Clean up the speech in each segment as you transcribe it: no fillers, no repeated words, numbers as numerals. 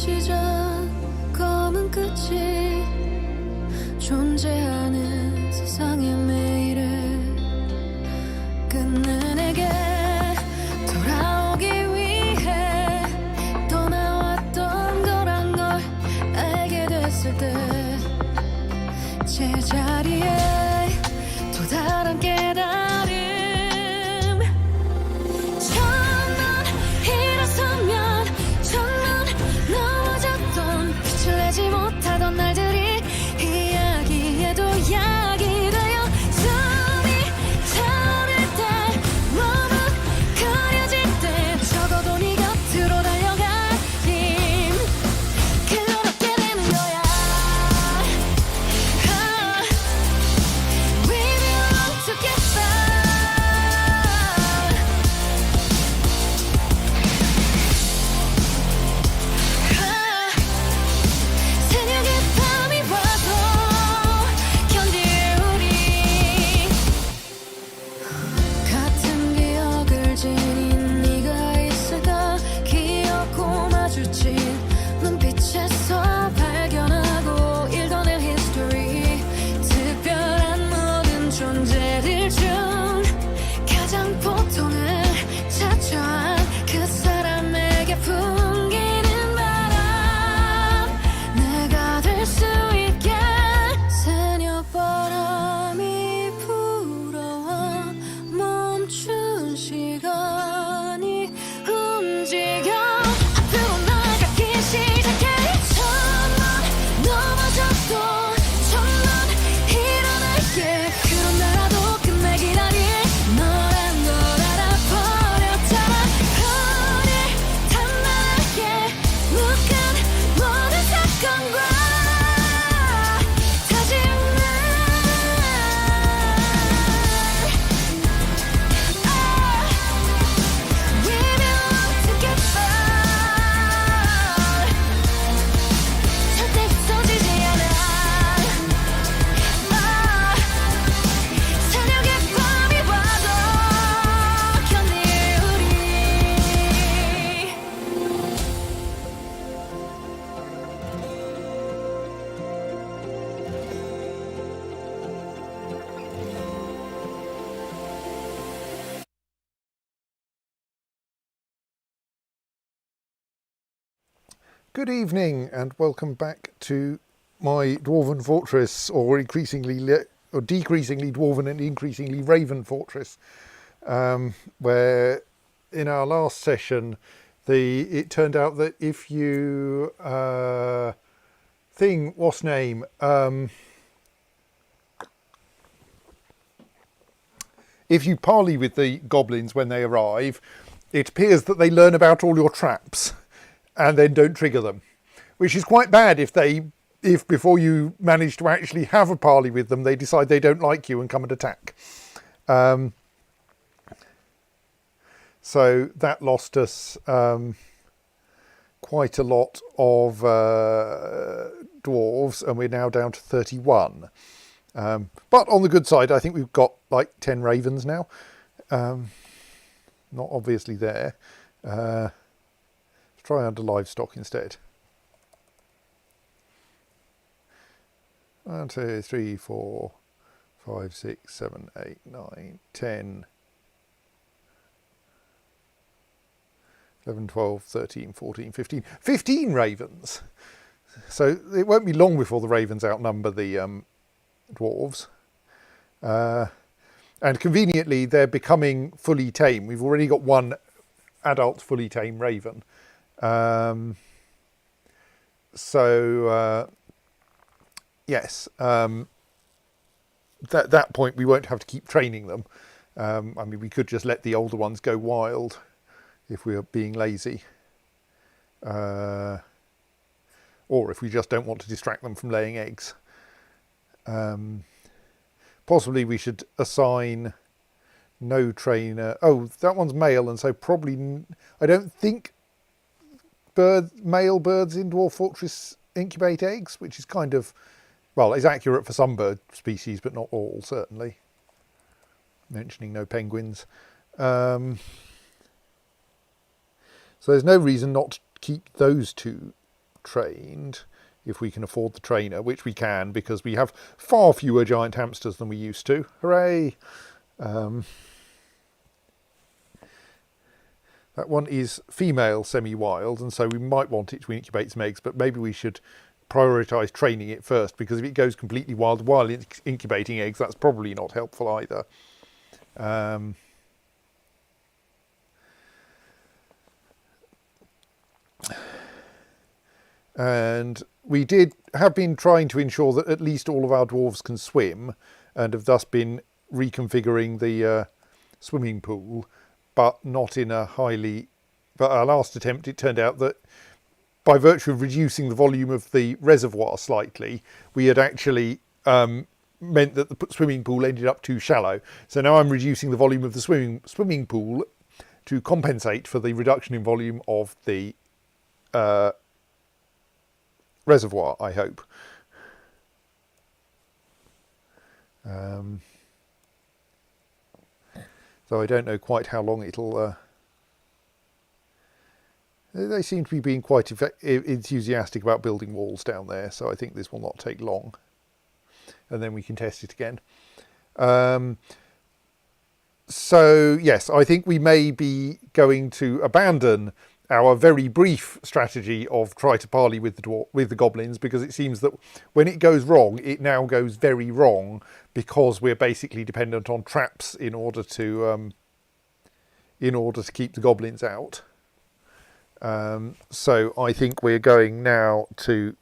시작 검은 끝이 존재하는 세상의 매일을 끝내 내게 돌아오기 위해 떠나왔던 거란 걸 알게 됐을 때 제자리에 또 다른 깨달음 천만 일어서면 천만 넘어졌던 빛을 내지 못하던 날들이 이야기에도 약이 되어 숨이 차오를 때 머뭇거려질 때 적어도 네 곁으로 달려갈 힘 그걸 얻게 되는 거야. We belong together. 새벽의 밤이 와도 견딜 우리 같은 기억을 지닌 네가 있을까 기억고 마주친 눈빛에서 발견하고 읽어낼 history 특별한 모든 존재들 중 가장 보통을 자처한 그 사람에게 풍기는 바람 내가 될 수 있게 새벽바람이 불어와 멈춘 시간이 움직여 앞으로 나가기 시작해 천만 넘어져도 천만 일어날게 그런 나라도 끝내 기다릴 너란 걸 알아버렸잖아 우리 단단하게 묶은 모든 사건과 다짐을 We belong together. 절대 흩어지지 않아. 새벽의 밤이 와도 견딜 우리. Good evening and welcome back to my Dwarven Fortress, or decreasingly Dwarven and increasingly Raven Fortress, where in our last session it turned out that if you if you parley with the goblins when they arrive, it appears that they learn about all your traps and then don't trigger them, which is quite bad if before you manage to actually have a parley with them, they decide they don't like you and come and attack. So that lost us quite a lot of dwarves, and we're now down to 31. But on the good side, I think we've got like 10 ravens now. Not obviously there. Try under livestock instead. 1, 2, 3, 4, 5, 6, 7, 8, 9, 10, 11, 12, 13, 14, 15. 15 ravens! So it won't be long before the ravens outnumber the dwarves. And conveniently, they're becoming fully tame. We've already got one adult fully tame raven. Yes, at that point we won't have to keep training them. I mean, we could just let the older ones go wild if we are being lazy. Or if we just don't want to distract them from laying eggs. Possibly we should assign no trainer. Oh, that one's male, and so probably I don't think male birds in Dwarf Fortress incubate eggs, which is kind of, well, it's accurate for some bird species, but not all, certainly. Mentioning no penguins. So there's no reason not to keep those two trained, if we can afford the trainer, which we can because we have far fewer giant hamsters than we used to. Hooray! That one is female semi-wild, and so we might want it to incubate some eggs, but maybe we should prioritise training it first, because if it goes completely wild while it's incubating eggs, that's probably not helpful either. And we have been trying to ensure that at least all of our dwarves can swim, and have thus been reconfiguring the swimming pool, but not in a highly... But our last attempt, it turned out that by virtue of reducing the volume of the reservoir slightly, we had actually meant that the swimming pool ended up too shallow. So now I'm reducing the volume of the swimming pool to compensate for the reduction in volume of the reservoir, I hope. So I don't know quite how long it'll... they seem to be being quite enthusiastic about building walls down there, so I think this will not take long. And then we can test it again. So, yes, I think we may be going to abandon our very brief strategy of try to parley with the goblins, because it seems that when it goes wrong, it now goes very wrong, because we're basically dependent on traps in order to keep the goblins out. So I think we're going now to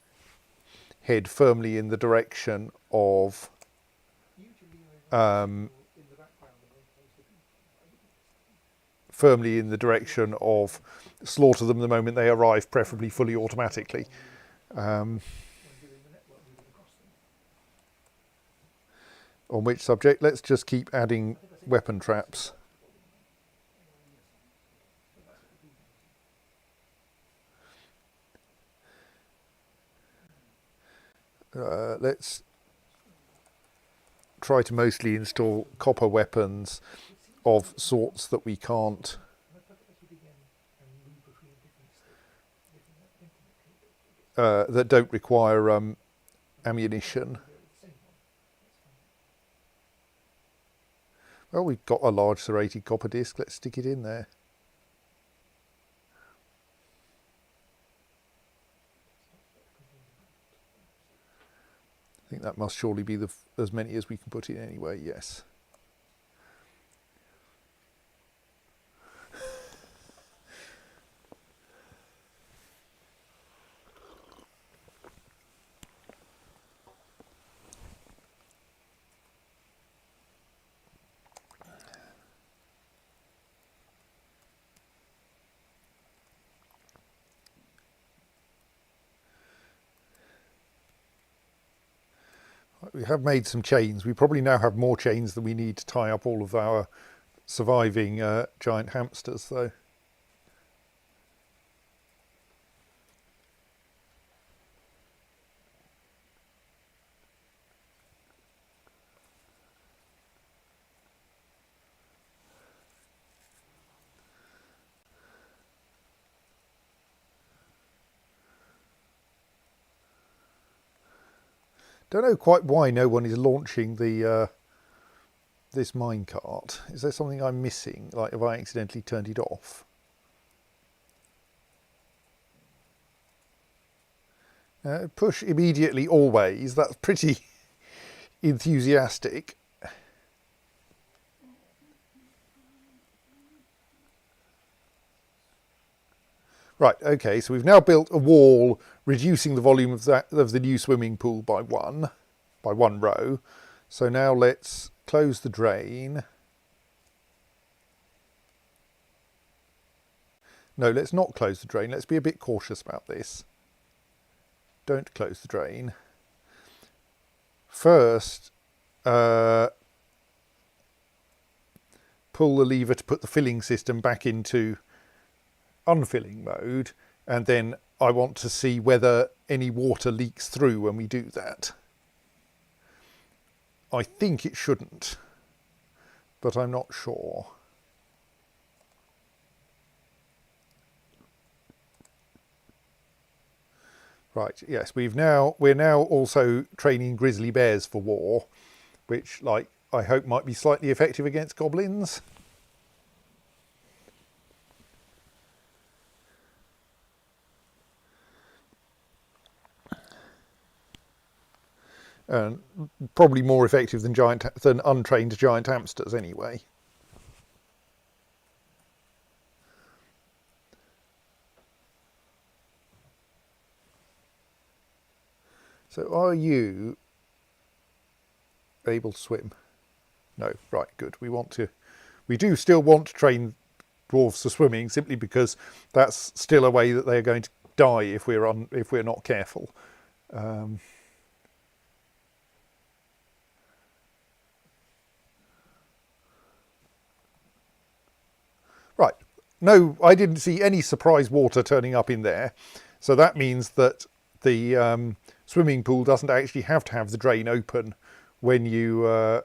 head firmly in the direction of slaughter them the moment they arrive, preferably fully automatically. On which subject, let's just keep adding weapon traps. Let's try to mostly install copper weapons of sorts that we can't that don't require ammunition. Well, we've got a large serrated copper disc, let's stick it in there. I think that must surely be as many as we can put in anyway, yes. We have made some chains. We probably now have more chains than we need to tie up all of our surviving giant hamsters, though. Don't know quite why no one is launching the this minecart. Is there something I'm missing? Like, have I accidentally turned it off? Push immediately, always. That's pretty enthusiastic. Right, okay, so we've now built a wall reducing the volume of the new swimming pool by one row. So now let's close the drain. No, let's not close the drain. Let's be a bit cautious about this. Don't close the drain. First, pull the lever to put the filling system back into unfilling mode, and then I want to see whether any water leaks through when we do that. I think it shouldn't, but I'm not sure. Right, yes, we're now also training grizzly bears for war, which, like, I hope might be slightly effective against goblins. And probably more effective than untrained giant hamsters anyway. So are you able to swim? No, right, good. We do still want to train dwarves for swimming, simply because that's still a way that they're going to die if we're not careful. Right. No, I didn't see any surprise water turning up in there. So that means that the swimming pool doesn't actually have to have the drain open when you're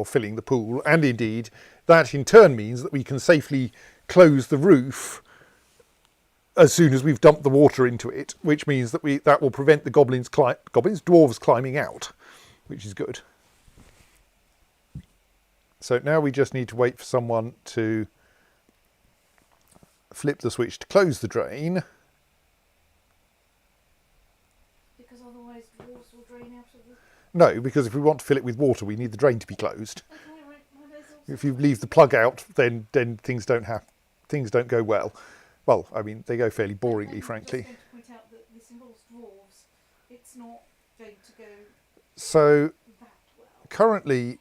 filling the pool. And indeed, that in turn means that we can safely close the roof as soon as we've dumped the water into it, which means that that will prevent the dwarves climbing out, which is good. So now we just need to wait for someone to flip the switch to close the drain. Because otherwise dwarves will drain out of the... No, because if we want to fill it with water, we need the drain to be closed. Okay, right. Well, there's also... If you leave the plug out, then things don't go well. Well, I mean, they go fairly boringly, frankly. I'm just going to point out that this involves dwarves. It's not going to go So that well. currently,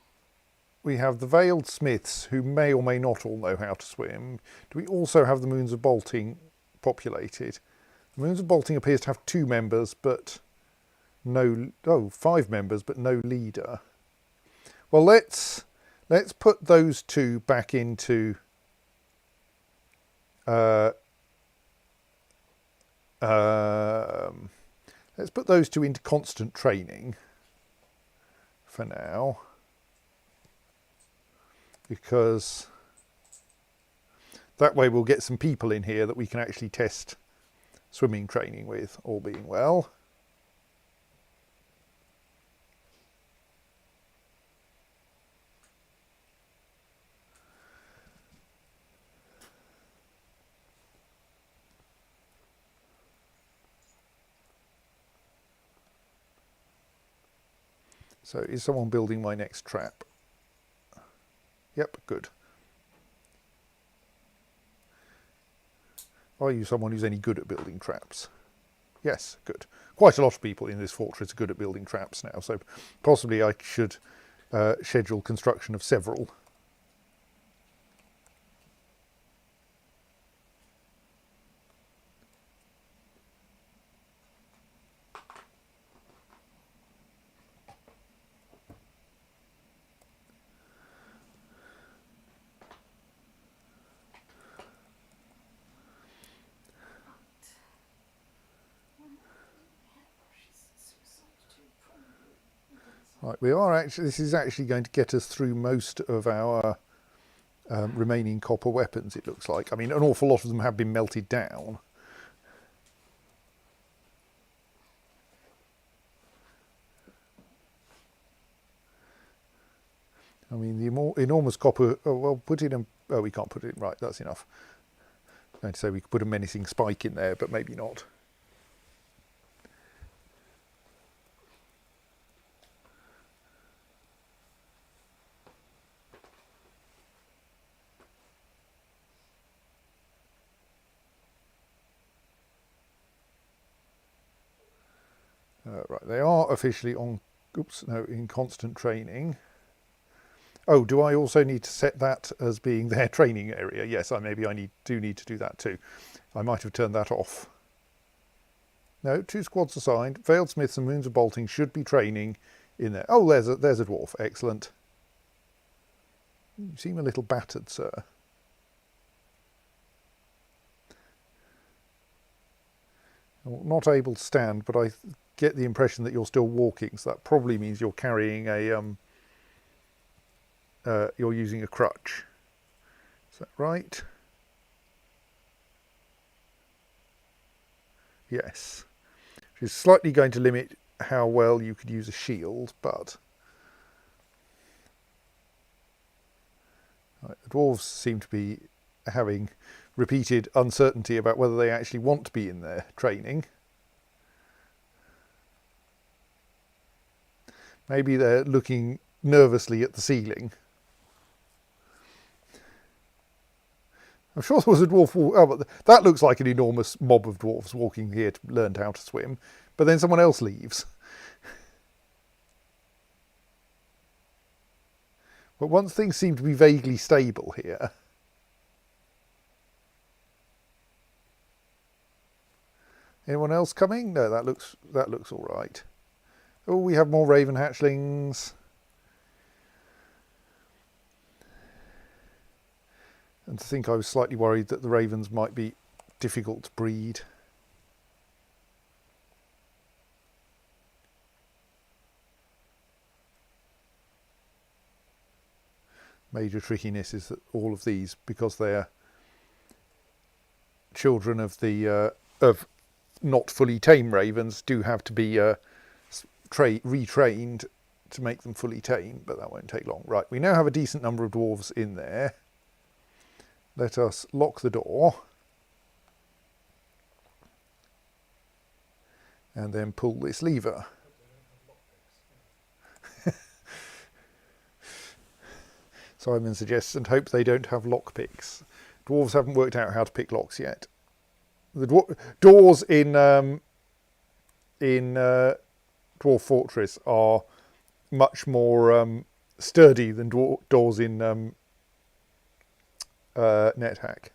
we have the Veiled Smiths, who may or may not all know how to swim. Do we also have the Moons of Bolting populated? The Moons of Bolting appears to have 2 members, but no... Oh, 5 members, but no leader. Well, let's put those 2 back into... let's put those 2 into constant training for now. Because that way we'll get some people in here that we can actually test swimming training with, all being well. So is someone building my next trap? Yep, good. Are you someone who's any good at building traps? Yes, good. Quite a lot of people in this fortress are good at building traps now, so possibly I should schedule construction of several. Right, this is actually going to get us through most of our remaining copper weapons, it looks like. I mean, an awful lot of them have been melted down. I mean, the enormous copper... Oh, well, put it in... Oh, we can't put it in. Right, that's enough. I'm going to say we could put a menacing spike in there, but maybe not. Right, they are officially on... Oops, no, in constant training. Oh, do I also need to set that as being their training area? Yes, I do need to do that too. I might have turned that off. No, 2 squads assigned. Veiled Smiths and Moons of Bolting should be training in there. Oh, there's a dwarf. Excellent. You seem a little battered, sir. Not able to stand, but I get the impression that you're still walking, so that probably means you're carrying a... you're using a crutch. Is that right? Yes. Which is slightly going to limit how well you could use a shield, but... Right, the dwarves seem to be having repeated uncertainty about whether they actually want to be in their training. Maybe they're looking nervously at the ceiling. I'm sure there was a dwarf. Oh, but that looks like an enormous mob of dwarves walking here to learn how to swim. But then someone else leaves. But once things seem to be vaguely stable here. Anyone else coming? No, that looks all right. Oh, we have more raven hatchlings. And to think I was slightly worried that the ravens might be difficult to breed. Major trickiness is that all of these, because they're children of the of not fully tame ravens, do have to be retrained to make them fully tame, but that won't take long. Right, we now have a decent number of dwarves in there. Let us lock the door and then pull this lever. Simon suggests, and hope they don't have lockpicks. Dwarves haven't worked out how to pick locks yet. The doors in Dwarf Fortress are much more sturdy than doors in NetHack.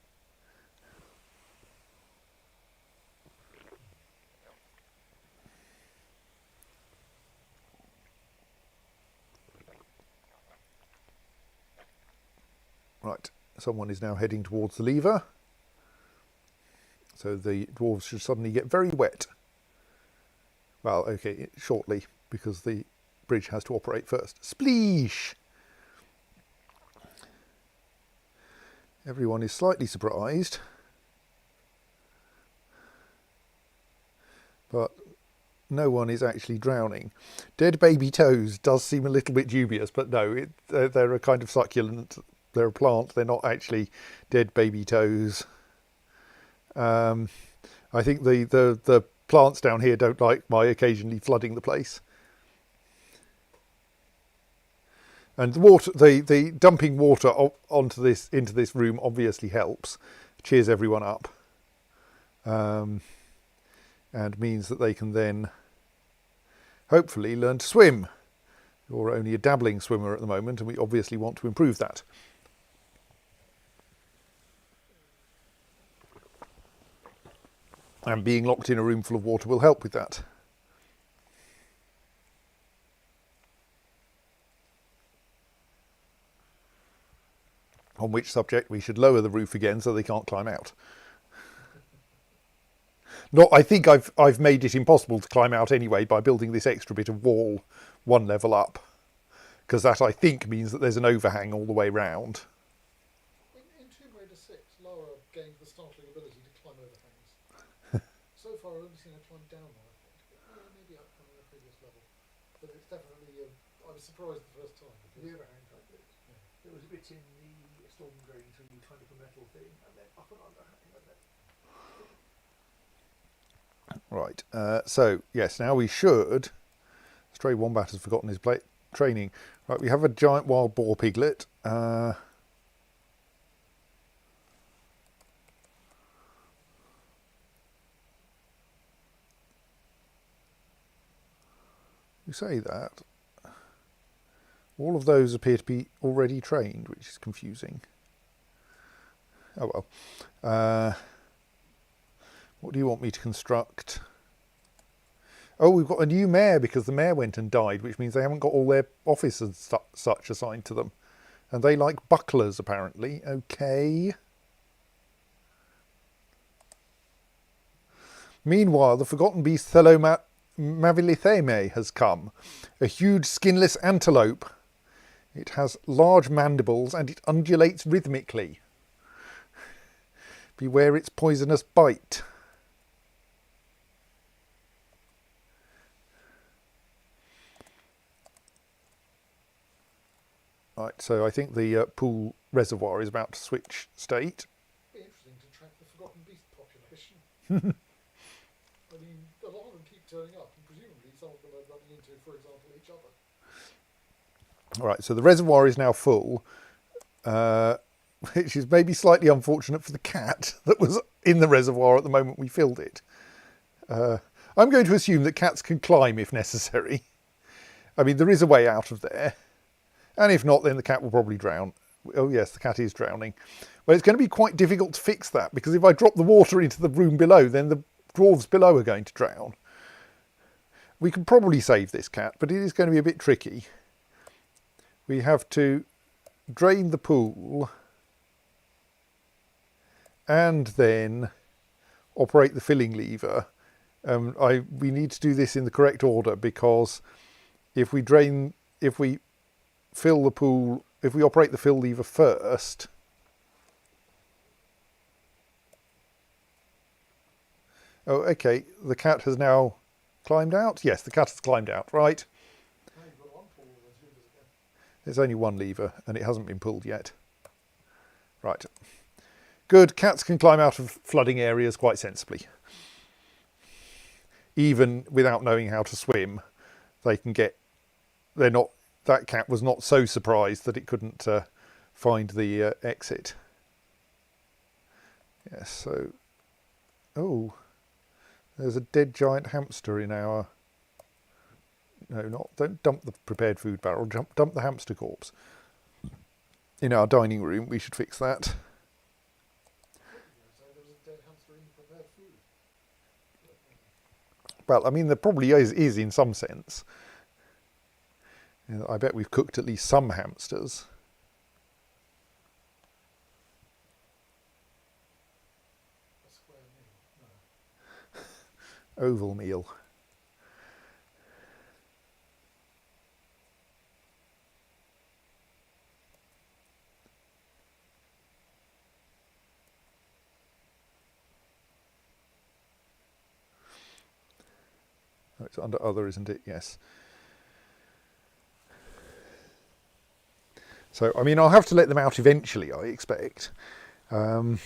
Right, someone is now heading towards the lever. So the dwarves should suddenly get very wet. Well, okay, shortly, because the bridge has to operate first. Spleesh! Everyone is slightly surprised. But no one is actually drowning. Dead baby toes does seem a little bit dubious, but no, they're a kind of succulent. They're a plant. They're not actually dead baby toes. I think the plants down here don't like my occasionally flooding the place. And the dumping water into this room obviously helps, cheers everyone up, and means that they can then hopefully learn to swim. You're only a dabbling swimmer at the moment, and we obviously want to improve that. And being locked in a room full of water will help with that. On which subject we should lower the roof again so they can't climb out. I think I've made it impossible to climb out anyway by building this extra bit of wall one level up, because that I think means that there's an overhang all the way round. In Tomb Raider 6, Lara gained the startling ability to climb overhangs. So far I've only seen her climb down one, I think. Maybe up on the previous level. But it's definitely, I was surprised the first time. The overhang type bit. Yeah. There was a bit in the storm drains where you kind of a metal thing, and then up and overhang, and then... Right, so yes, now we should. Stray Wombat has forgotten his training. Right, we have a giant wild boar piglet. You say that. All of those appear to be already trained, which is confusing. Oh well. What do you want me to construct? Oh, we've got a new mayor because the mayor went and died, which means they haven't got all their officers such assigned to them. And they like bucklers, apparently. Okay. Meanwhile, the forgotten beast Mavilitheme has come. A huge skinless antelope. It has large mandibles and it undulates rhythmically. Beware its poisonous bite. Right, so I think the pool reservoir is about to switch state. Be interesting to track the forgotten beast population. I mean, a lot of them keep turning up, and presumably some of them are running into, for example, each other. All right, so the reservoir is now full, which is maybe slightly unfortunate for the cat that was in the reservoir at the moment we filled it. I'm going to assume that cats can climb if necessary. I mean, there is a way out of there. And if not, then the cat will probably drown. Oh yes, the cat is drowning. Well, it's going to be quite difficult to fix that, because if I drop the water into the room below, then the dwarves below are going to drown. We can probably save this cat, but it is going to be a bit tricky. We have to drain the pool and then operate the filling lever. We need to do this in the correct order, because if we fill the pool, if we operate the fill lever first, oh, okay, the cat has now climbed out. Yes, the cat has climbed out, right. Now you've got to unpull all those levers again. There's only one lever and it hasn't been pulled yet. Right. Good, cats can climb out of flooding areas quite sensibly. Even without knowing how to swim, they can get, that cat was not so surprised that it couldn't find the exit. Yes, so, oh, there's a dead giant hamster in our, don't dump the prepared food barrel, dump the hamster corpse. In our dining room, we should fix that. So there was a dead hamster in the prepared food. Well, I mean, there probably is in some sense. I bet we've cooked at least some hamsters. A square meal. No. Oval meal. Oh, it's under other, isn't it? Yes. So, I mean, I'll have to let them out eventually, I expect. But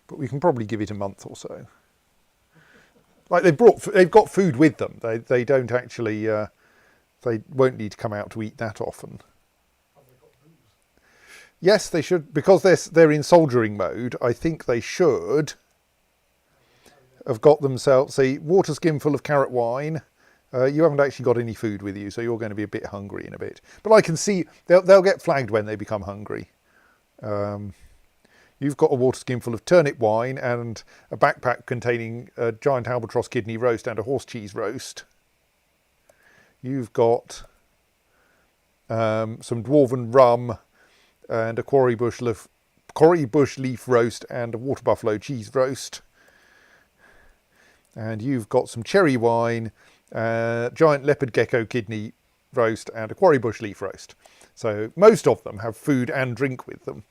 we can probably give it a month or so. Like, they've got food with them. They don't actually, they won't need to come out to eat that often. Have they got booze? Yes, they should, because they're in soldiering mode. I think they should have got themselves a water skin full of carrot wine. You haven't actually got any food with you, so you're going to be a bit hungry in a bit. But I can see they'll get flagged when they become hungry. You've got a water skin full of turnip wine and a backpack containing a giant albatross kidney roast and a horse cheese roast. You've got some dwarven rum and a quarry bush leaf roast and a water buffalo cheese roast. And you've got some cherry wine, giant leopard gecko kidney roast and a quarry bush leaf roast. So most of them have food and drink with them,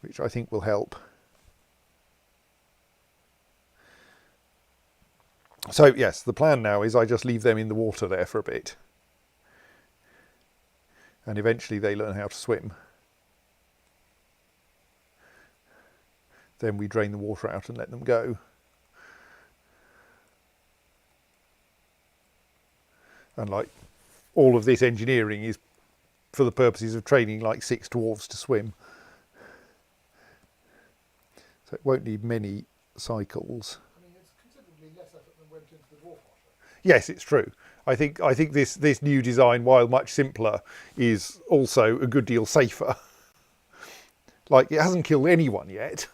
which I think will help. So yes, the plan now is I just leave them in the water there for a bit. And eventually they learn how to swim. Then we drain the water out and let them go. And like all of this engineering is for the purposes of training like 6 dwarves to swim. So it won't need many cycles. I mean, it's considerably less effort than went into the dwarf washer. Yes, it's true. I think this new design, while much simpler, is also a good deal safer. Like, it hasn't killed anyone yet.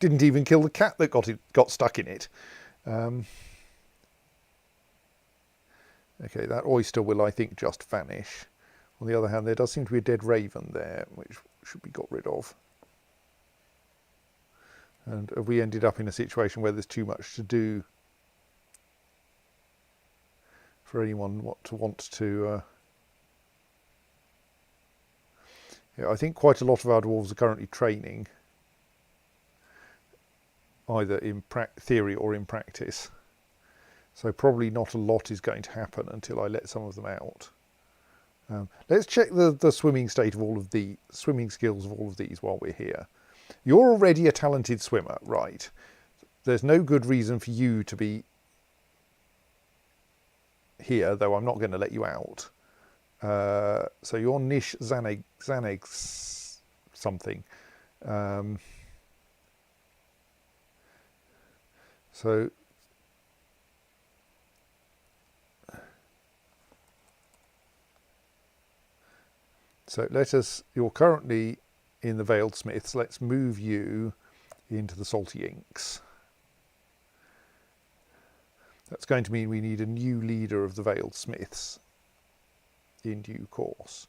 Didn't even kill the cat that got stuck in it. Okay, that oyster will, I think, just vanish. On the other hand, there does seem to be a dead raven there, which should be got rid of. And have we ended up in a situation where there's too much to do for anyone to want to... Yeah, I think quite a lot of our dwarves are currently training, either in theory or in practice. So probably not a lot is going to happen until I let some of them out. Let's check the swimming state of all of the swimming skills of all of these while we're here. You're already a talented swimmer, right? There's no good reason for you to be here, though I'm not going to let you out. So you're Nish Zaneg something. So you're currently in the Veiled Smiths. Let's move you into the Salty Inks. That's going to mean we need a new leader of the Veiled Smiths in due course.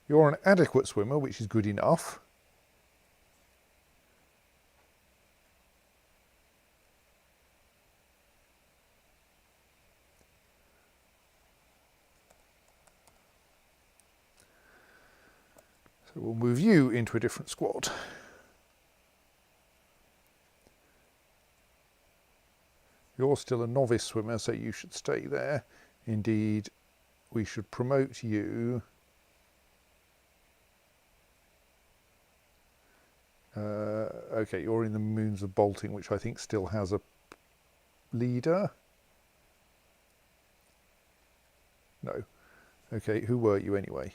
You're an adequate swimmer, which is good enough. So we'll move you into a different squad. You're still a novice swimmer, so you should stay there. Indeed, we should promote you. Okay, you're in the Moons of Bolting, which I think still has a leader. No. Okay, who were you anyway?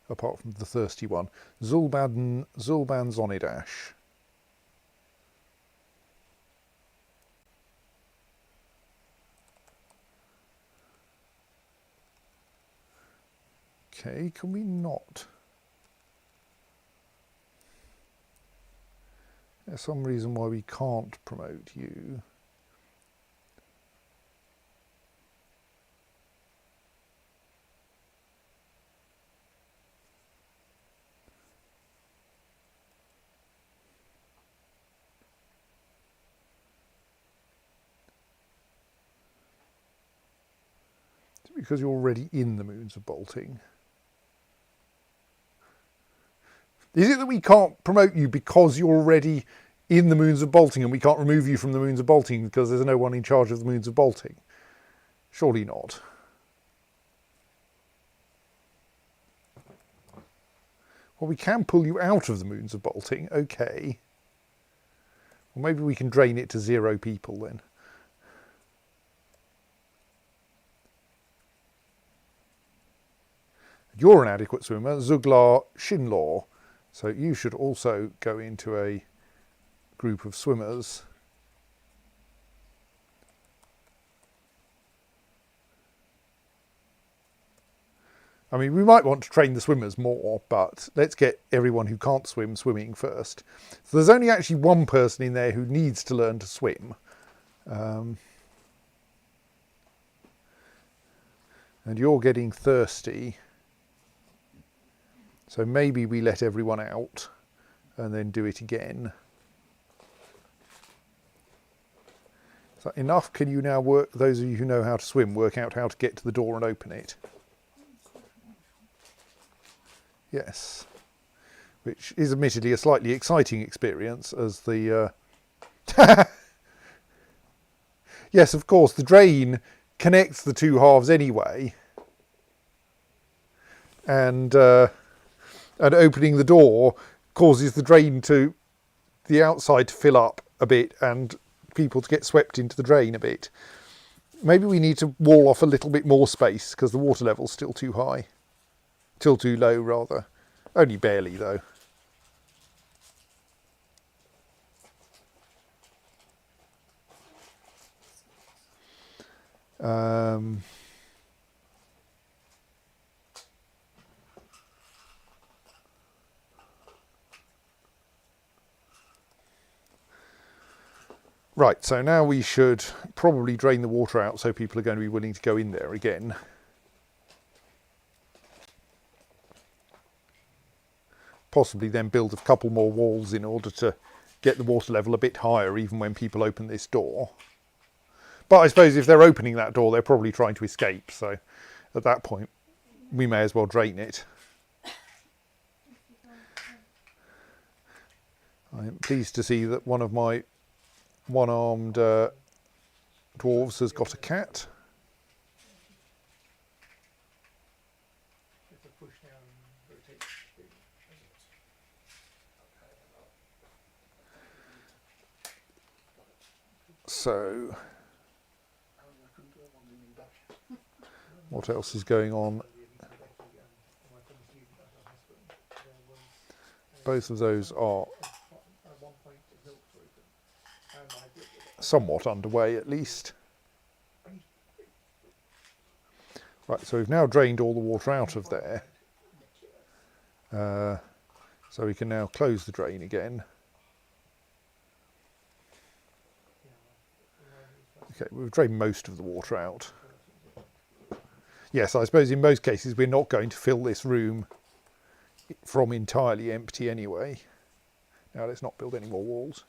Apart from the thirsty one. Zulban Zonidash. Okay, can we not? There's some reason why we can't promote you. Is it because you're already in the Moons of Bolting? Is it that we can't promote you because you're already in the Moons of Bolting and we can't remove you from the Moons of Bolting because there's no one in charge of the Moons of Bolting? Surely not. Well, we can pull you out of the Moons of Bolting, okay. Well, maybe we can drain it to 0 people then. You're an adequate swimmer, Zuglar Shinlaw. So you should also go into a group of swimmers. I mean, we might want to train the swimmers more, but let's get everyone who can't swim swimming first. So there's only actually one person in there who needs to learn to swim. And you're getting thirsty. So maybe we let everyone out and then do it again. Is that enough? Can you now work, those of you who know how to swim, work out how to get to the door and open it? Yes. Which is admittedly a slightly exciting experience as the... Yes, of course, the drain connects the two halves anyway. And opening the door causes the drain to the outside to fill up a bit and people to get swept into the drain a bit. Maybe we need to wall off a little bit more space because the water level's still too high. Still too low, rather. Only barely, though. Right, so now we should probably drain the water out so people are going to be willing to go in there again. Possibly then build a couple more walls in order to get the water level a bit higher even when people open this door. But I suppose if they're opening that door, they're probably trying to escape, so at that point we may as well drain it. I am pleased to see that one of my one-armed dwarves has got a cat. If I push down and rotate the thing. So, what else is going on? Both of those are somewhat underway at least. Right, so we've now drained all the water out of there. So we can now close the drain again. Okay, we've drained most of the water out. Yes, I suppose in most cases we're not going to fill this room from entirely empty anyway. Now let's not build any more walls.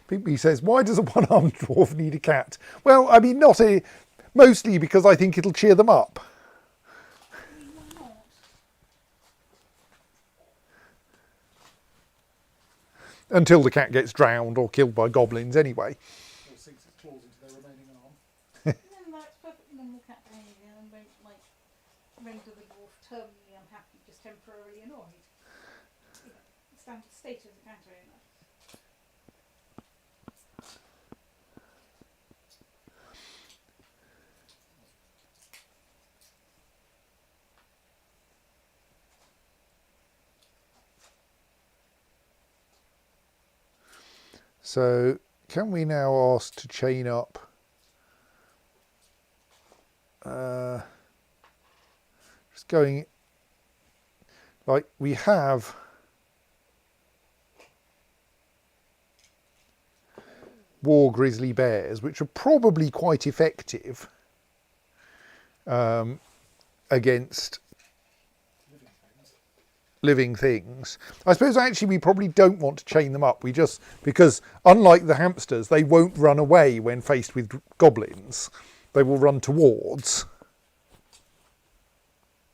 Pimpy says, why does a one-armed dwarf need a cat? Well, I mean, mostly because I think it'll cheer them up. Until the cat gets drowned or killed by goblins anyway. Or sinks its claws into their remaining arm. Then that's perfectly normal cat behaviour and won't like render the dwarf terminally unhappy, just temporarily annoyed. You know, standard state as a cat owner. So can we now ask to chain up just going like we have war grizzly bears, which are probably quite effective against living things. I suppose actually we probably don't want to chain them up. We just, because unlike the hamsters, they won't run away when faced with goblins. They will run towards.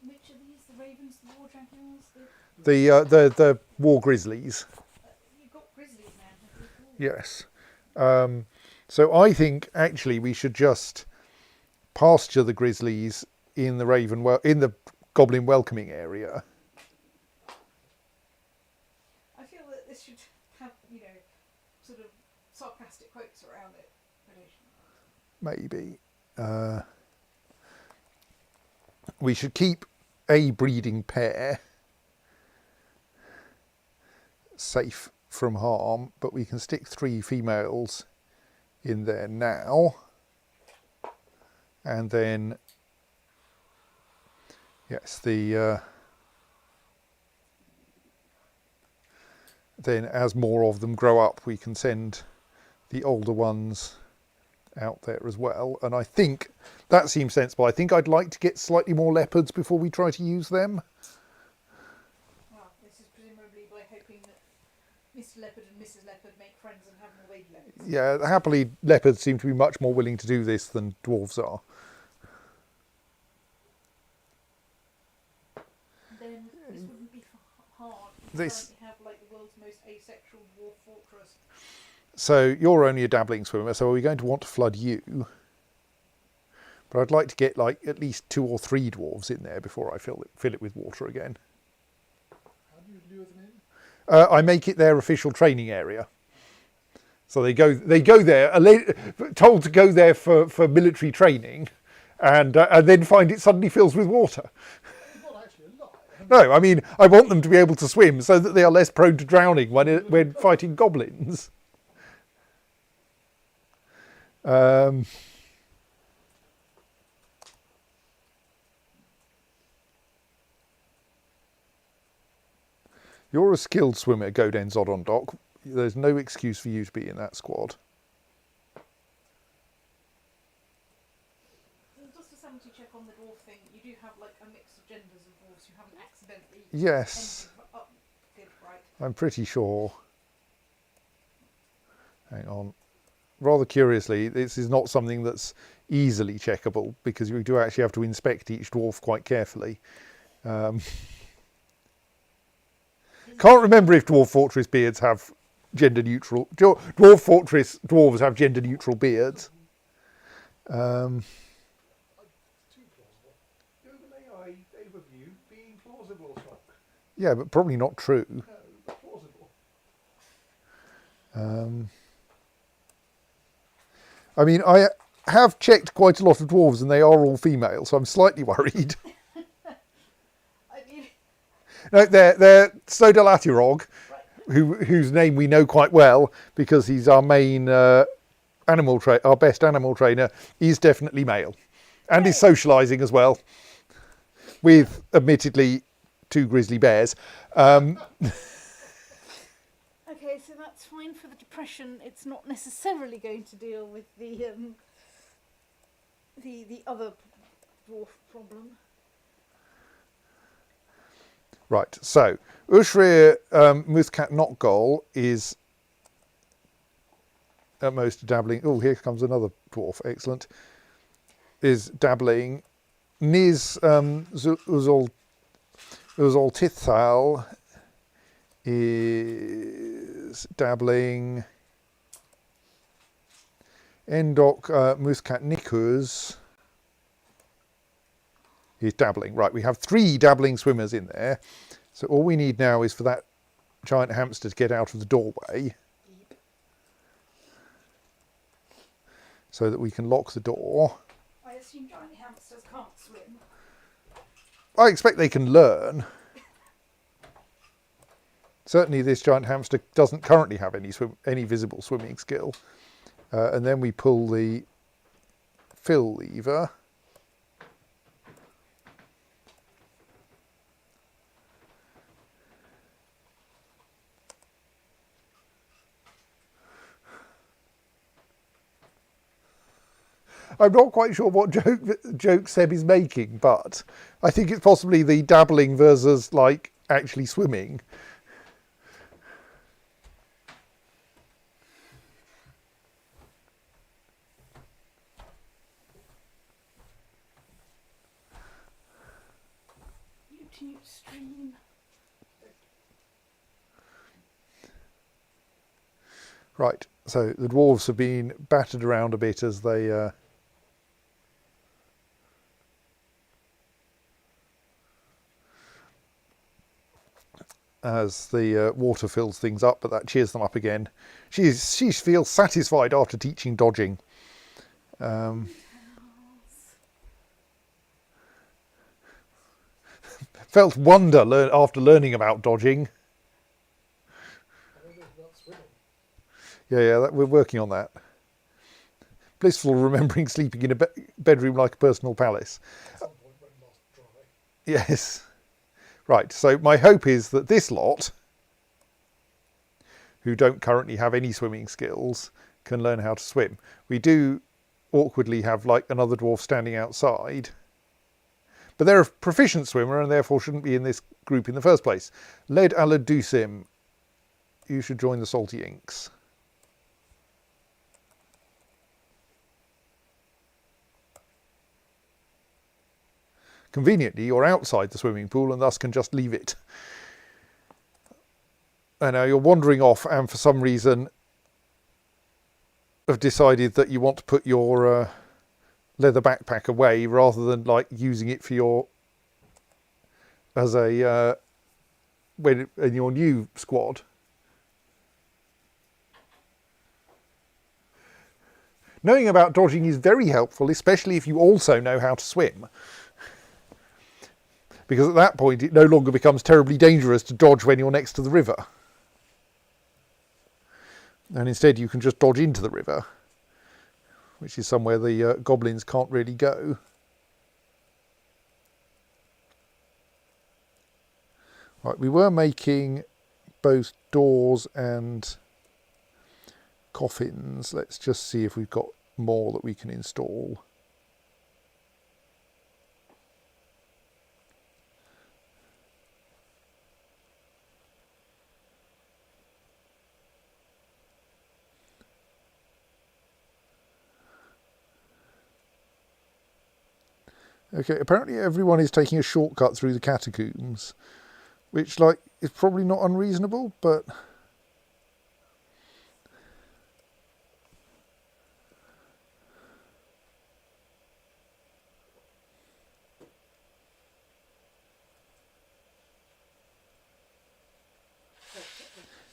Which are these? The ravens, the war dragons, The war grizzlies. you've got grizzlies now. Yes. So I think actually we should just pasture the grizzlies in the in the goblin welcoming area. I feel that this should have, you know, sort of sarcastic quotes around it. Maybe. We should keep a breeding pair safe from harm, but we can stick 3 females in there now. And then, yes, then as more of them grow up, we can send the older ones out there as well. And I think that seems sensible. I think I'd like to get slightly more leopards before we try to use them. Well, this is presumably by hoping that Mr. Leopard and Mrs. Leopard make friends and have more baby leopards. Yeah, happily, leopards seem to be much more willing to do this than dwarves are. Then this wouldn't be hard. You This- currently have like the world's most asexual dwarf fortress. So you're only a dabbling swimmer, so are we going to want to flood you? But I'd like to get like at least 2 or 3 dwarves in there before I fill it with water again. How do you lure them in? I make it their official training area. So they go there, told to go there for military training, and then find it suddenly fills with water. It's not actually a lie. No, I mean I want them to be able to swim so that they are less prone to drowning when fighting goblins. You're a skilled swimmer, Goden Zodondok. There's no excuse for you to be in that squad. Just a sanity check on the dwarf thing. You do have like a mix of genders of dwarves. You haven't accidentally Yes, up good, right? I'm pretty sure. Hang on. Rather curiously, this is not something that's easily checkable because you do actually have to inspect each dwarf quite carefully. Can't remember if dwarf fortress beards have gender neutral. Dwarf Fortress dwarves have gender neutral beards. It's too plausible. Google AI overview being plausible, Shock. Yeah, but probably not true. No, but plausible. I mean, I have checked quite a lot of dwarves, and they are all female, so I'm slightly worried. I mean, No, they're Snowdell Atirog, whose name we know quite well because he's our main our best animal trainer. Is definitely male, and is socialising as well, with admittedly 2 grizzly bears. okay, so that's fine for the depression. It's not necessarily going to deal with the other dwarf problem. Right, so Ushrir Muthkat Notgol is at most dabbling. Oh, here comes another dwarf. Excellent. Is dabbling. Niz Uzol Tithal is dabbling. Endok Muthkat Nikus is dabbling. Right, we have 3 dabbling swimmers in there. So all we need now is for that giant hamster to get out of the doorway so that we can lock the door. I assume giant hamsters can't swim. I expect they can learn. Certainly this giant hamster doesn't currently have any visible swimming skill. And then we pull the fill lever. I'm not quite sure what joke Seb is making, but I think it's possibly the dabbling versus like actually swimming. YouTube stream. Right, so the dwarves have been battered around a bit as they as the water fills things up, but that cheers them up again. She feels satisfied after teaching dodging. Felt wonder after learning about dodging. I don't know about swimming. Yeah, we're working on that. Blissful remembering sleeping in a bedroom like a personal palace. At some point when last dry. Yes. Right, so my hope is that this lot, who don't currently have any swimming skills, can learn how to swim. We do awkwardly have like another dwarf standing outside, but they're a proficient swimmer and therefore shouldn't be in this group in the first place. Led Aladusim, you should join the Salty Inks. Conveniently, you're outside the swimming pool and thus can just leave it. And now you're wandering off and for some reason have decided that you want to put your leather backpack away rather than like using it for your as a in your new squad. Knowing about dodging is very helpful, especially if you also know how to swim. Because at that point it no longer becomes terribly dangerous to dodge when you're next to the river. And instead you can just dodge into the river, which is somewhere the goblins can't really go. Right, we were making both doors and coffins. Let's just see if we've got more that we can install. Okay, apparently everyone is taking a shortcut through the catacombs, which, like, is probably not unreasonable, but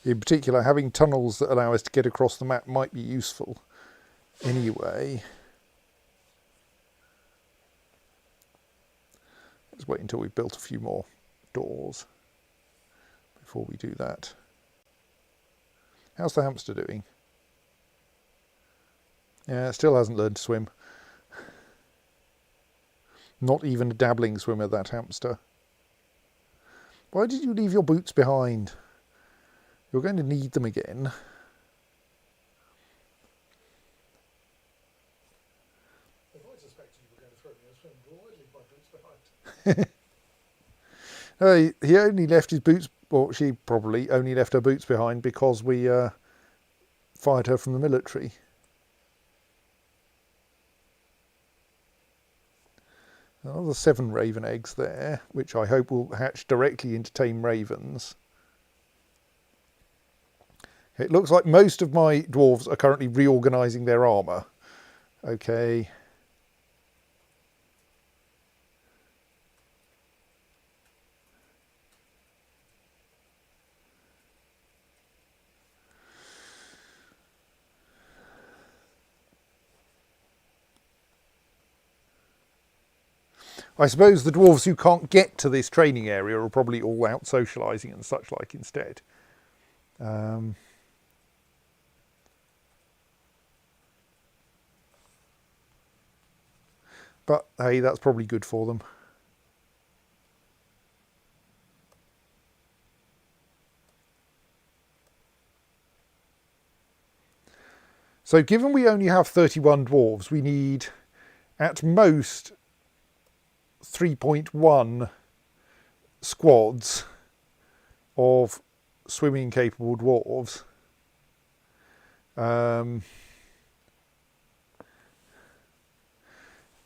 In particular, having tunnels that allow us to get across the map might be useful anyway. Let's wait until we've built a few more doors before we do that. How's the hamster doing? Yeah, it still hasn't learned to swim. Not even a dabbling swimmer, that hamster. Why did you leave your boots behind? You're going to need them again. If I suspected you were going to throw me in a swimming pool, I'd leave my boots behind. He only left his boots, or she probably only left her boots behind because we fired her from the military. Another 7 raven eggs there, which I hope will hatch directly into tame ravens. It looks like most of my dwarves are currently reorganising their armour. Okay. I suppose the dwarves who can't get to this training area are probably all out socialising and such like instead. But hey, that's probably good for them. So given we only have 31 dwarves, we need at most 3.1 squads of swimming capable dwarves.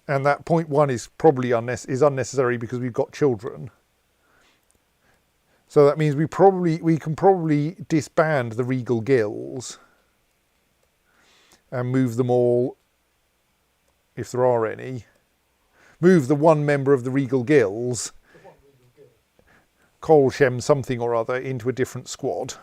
And that 0.1 is probably unnecessary because we've got children. So that means we can probably disband the regal guilds and move them all, if there are any. Move the one member of the regal guilds, Colshem something or other, into a different squad.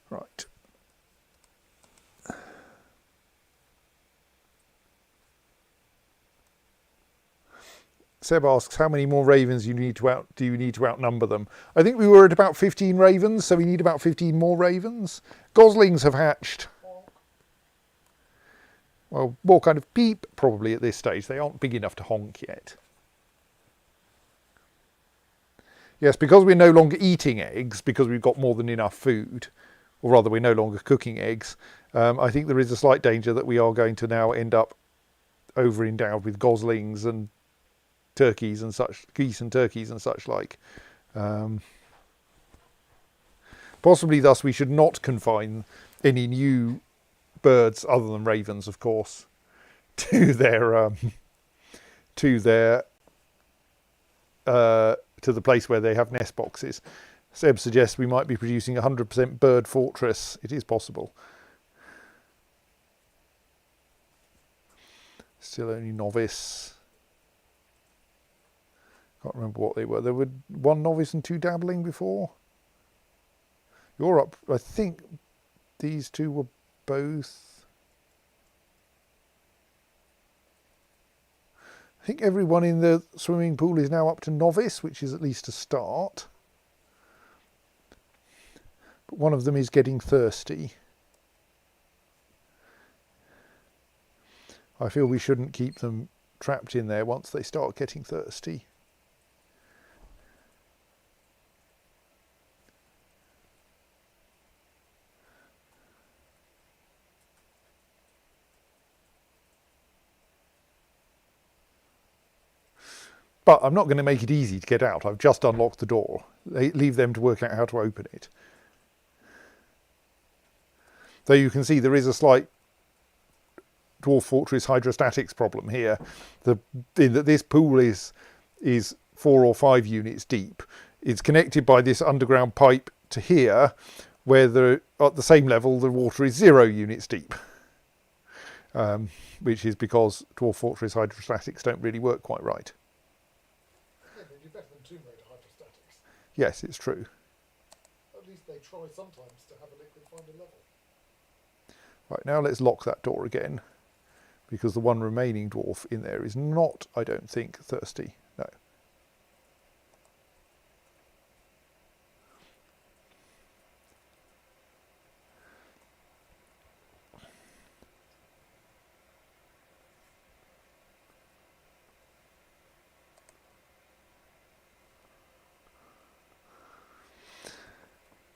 Right. Seb asks, how many more ravens do you need to outnumber them? I think we were at about 15 ravens, so we need about 15 more ravens. Goslings have hatched. Well, more kind of peep probably at this stage. They aren't big enough to honk yet. Yes, because we're no longer eating eggs, because we've got more than enough food, or rather we're no longer cooking eggs, I think there is a slight danger that we are going to now end up over-endowed with goslings and turkeys and such, geese and turkeys and such like. Possibly thus we should not confine any new birds, other than ravens of course, to the place where they have nest boxes. Seb suggests we might be producing 100% bird fortress. It is possible. Still only novice. Can't remember what they were. There were 1 novice and 2 dabbling before. You're up. I think these 2 were both. I think everyone in the swimming pool is now up to novice, which is at least a start. But one of them is getting thirsty. I feel we shouldn't keep them trapped in there once they start getting thirsty. But I'm not going to make it easy to get out. I've just unlocked the door. Leave them to work out how to open it. Though you can see there is a slight Dwarf Fortress hydrostatics problem here. In that this pool is 4 or 5 units deep. It's connected by this underground pipe to here, where at the same level the water is 0 units deep, which is because Dwarf Fortress hydrostatics don't really work quite right. Yeah, they do better than Tomb Raider hydrostatics. Yes, it's true. At least they try sometimes to have a liquid find a level. Right, now let's lock that door again, because the one remaining dwarf in there is not, I don't think, thirsty. No.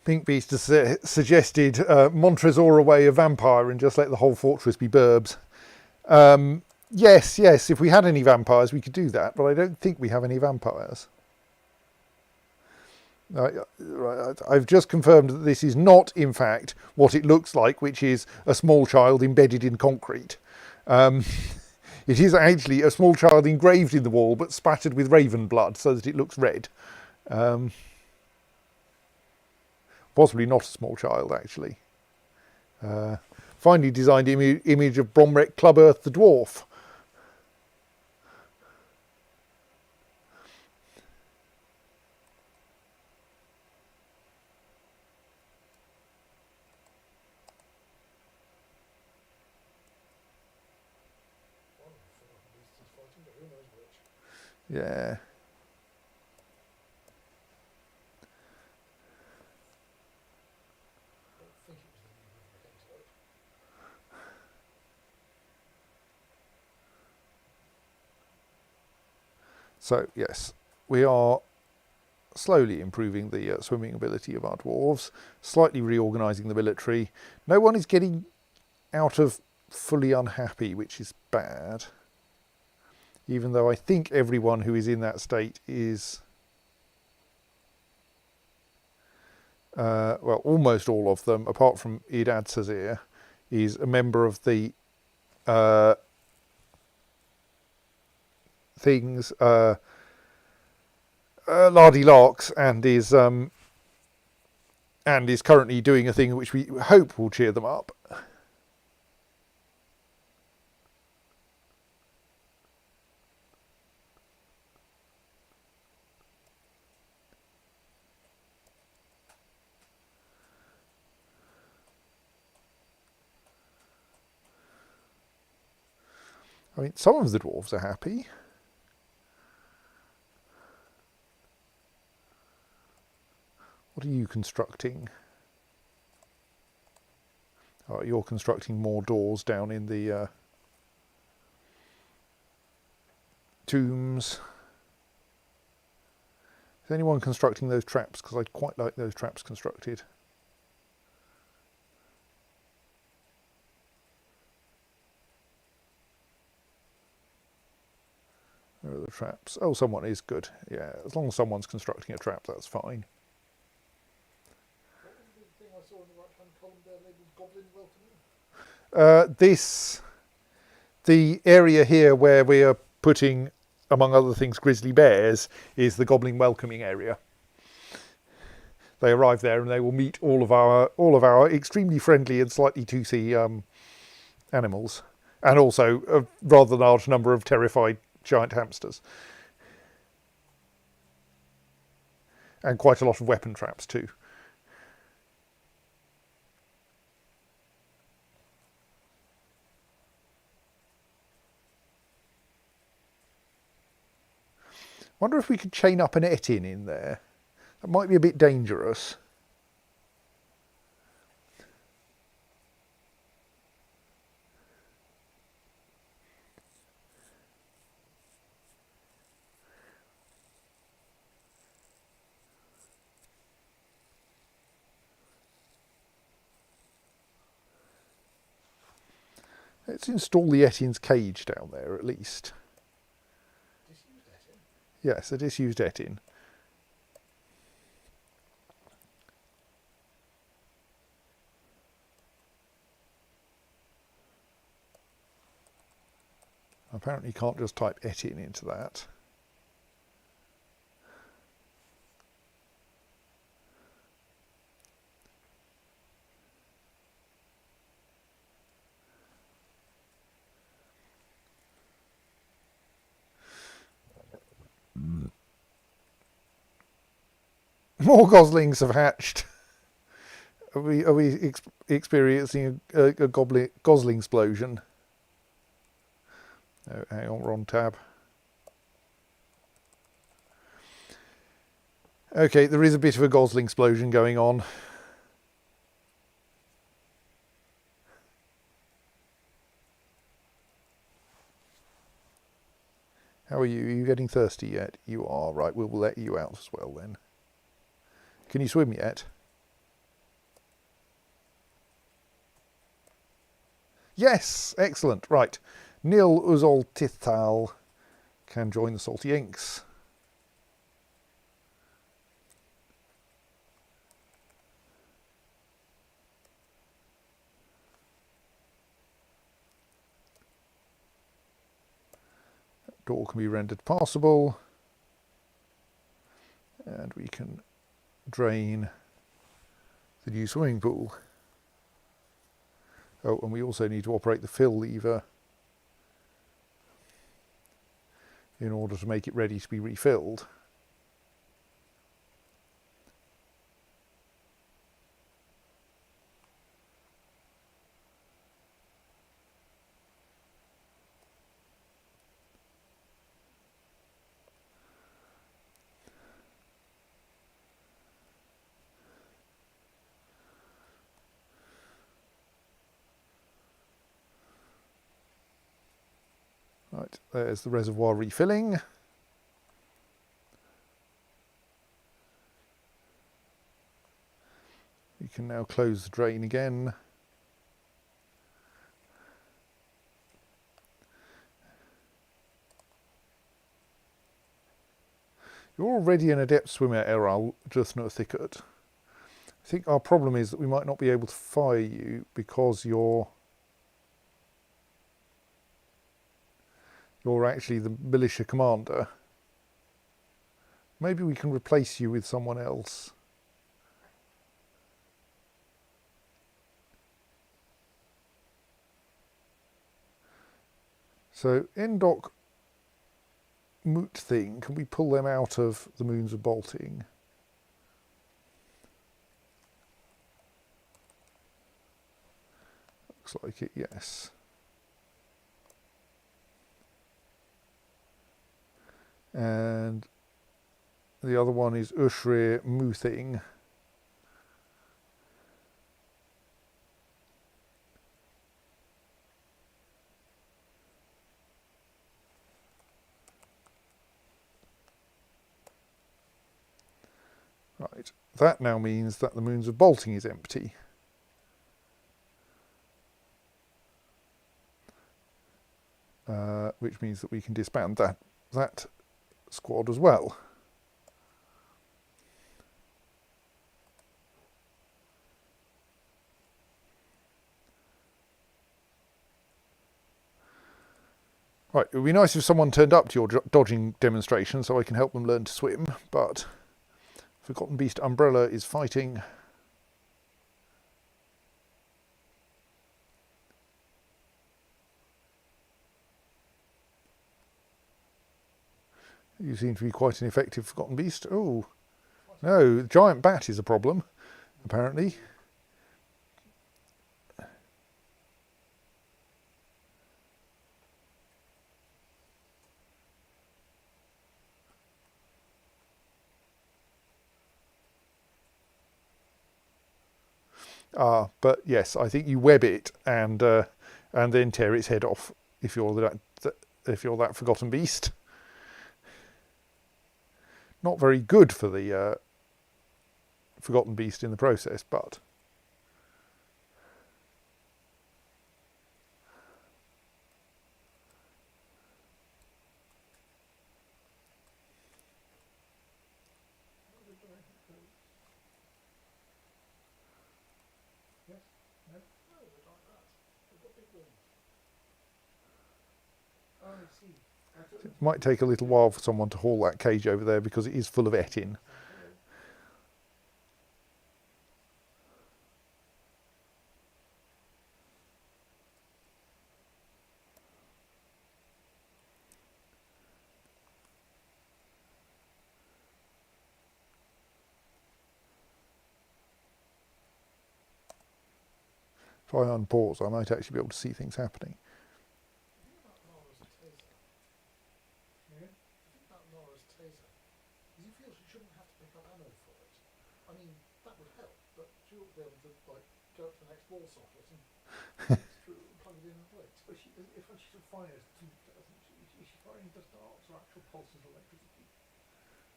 Pink Beast has suggested Montresor away a vampire and just let the whole fortress be burbs. Yes, if we had any vampires we could do that, but I don't think we have any vampires. I've just confirmed that this is not, in fact, what it looks like, which is a small child embedded in concrete. It is actually a small child engraved in the wall, but spattered with raven blood so that it looks red. Possibly not a small child, actually. Finely designed image of Bromrek Club Earth the Dwarf. One of the beasts is fighting, but who knows which. Yeah. I don't think it was the new river against it. So, yes, we are slowly improving the swimming ability of our dwarves, slightly reorganising the military. No one is getting out of fully unhappy, which is bad. Even though I think everyone who is in that state is, well, almost all of them, apart from Idad Sazir, is a member of the things, Lardy Larks, and is currently doing a thing which we hope will cheer them up. I mean, some of the dwarves are happy. What are you constructing? Oh, you're constructing more doors down in the tombs. Is anyone constructing those traps? Because I'd quite like those traps constructed. Where are the traps? Oh, someone is good. Yeah, as long as someone's constructing a trap, that's fine. What was the thing I saw in the right-hand column there labelled Goblin Welcoming? The area here where we are putting, among other things, grizzly bears, is the Goblin Welcoming area. They arrive there and they will meet all of our extremely friendly and slightly toothy animals, and also a rather large number of terrified giant hamsters, and quite a lot of weapon traps too. Wonder if we could chain up an Etin in there. That might be a bit dangerous. Let's install the Etin's cage down there at least. Disused Etin? Yes, a disused Etin. Apparently you can't just type Etin into that. more goslings have hatched. Are we experiencing a gosling explosion? Oh, hang on, we're on tab. Okay, there is a bit of a gosling explosion going on. How are you? Are you getting thirsty yet? You are. Right, we'll let you out as well then. Can you swim yet? Yes! Excellent. Right. Nil Uzol Tithal can join the Salty Inks. Door can be rendered passable. And we can drain the new swimming pool. Oh, and we also need to operate the fill lever in order to make it ready to be refilled. Right, there's the reservoir refilling. We can now close the drain again. You're already an adept swimmer, Eral, just no thicket. I think our problem is that we might not be able to fire you because you're actually the militia commander. Maybe we can replace you with someone else. So Endok Moot thing, can we pull them out of the Moons of Bolting? Looks like it, yes. And the other one is Ushre Muthing. Right, that now means that the Moons of Bolting is empty. Which means that we can disband that squad as well. Right, it would be nice if someone turned up to your dodging demonstration so I can help them learn to swim, but Forgotten Beast Umbrella is fighting. You seem to be quite an effective Forgotten Beast. Oh, no, Giant Bat is a problem, apparently. But yes, I think you web it and then tear its head off if you're that Forgotten Beast. Not very good for the Forgotten Beast in the process, but it might take a little while for someone to haul that cage over there because it is full of ettin. If I unpause, I might actually be able to see things happening. I think about Laura's taser. Yeah. I think about Laura's taser. Because you feel she shouldn't have to pick up ammo for it. I mean, that would help, but she ought to be able to, like, go up to the next wall socket and It's true. plug it in and wait. But she, if when she fires, is she firing just darts or actual pulses of electricity?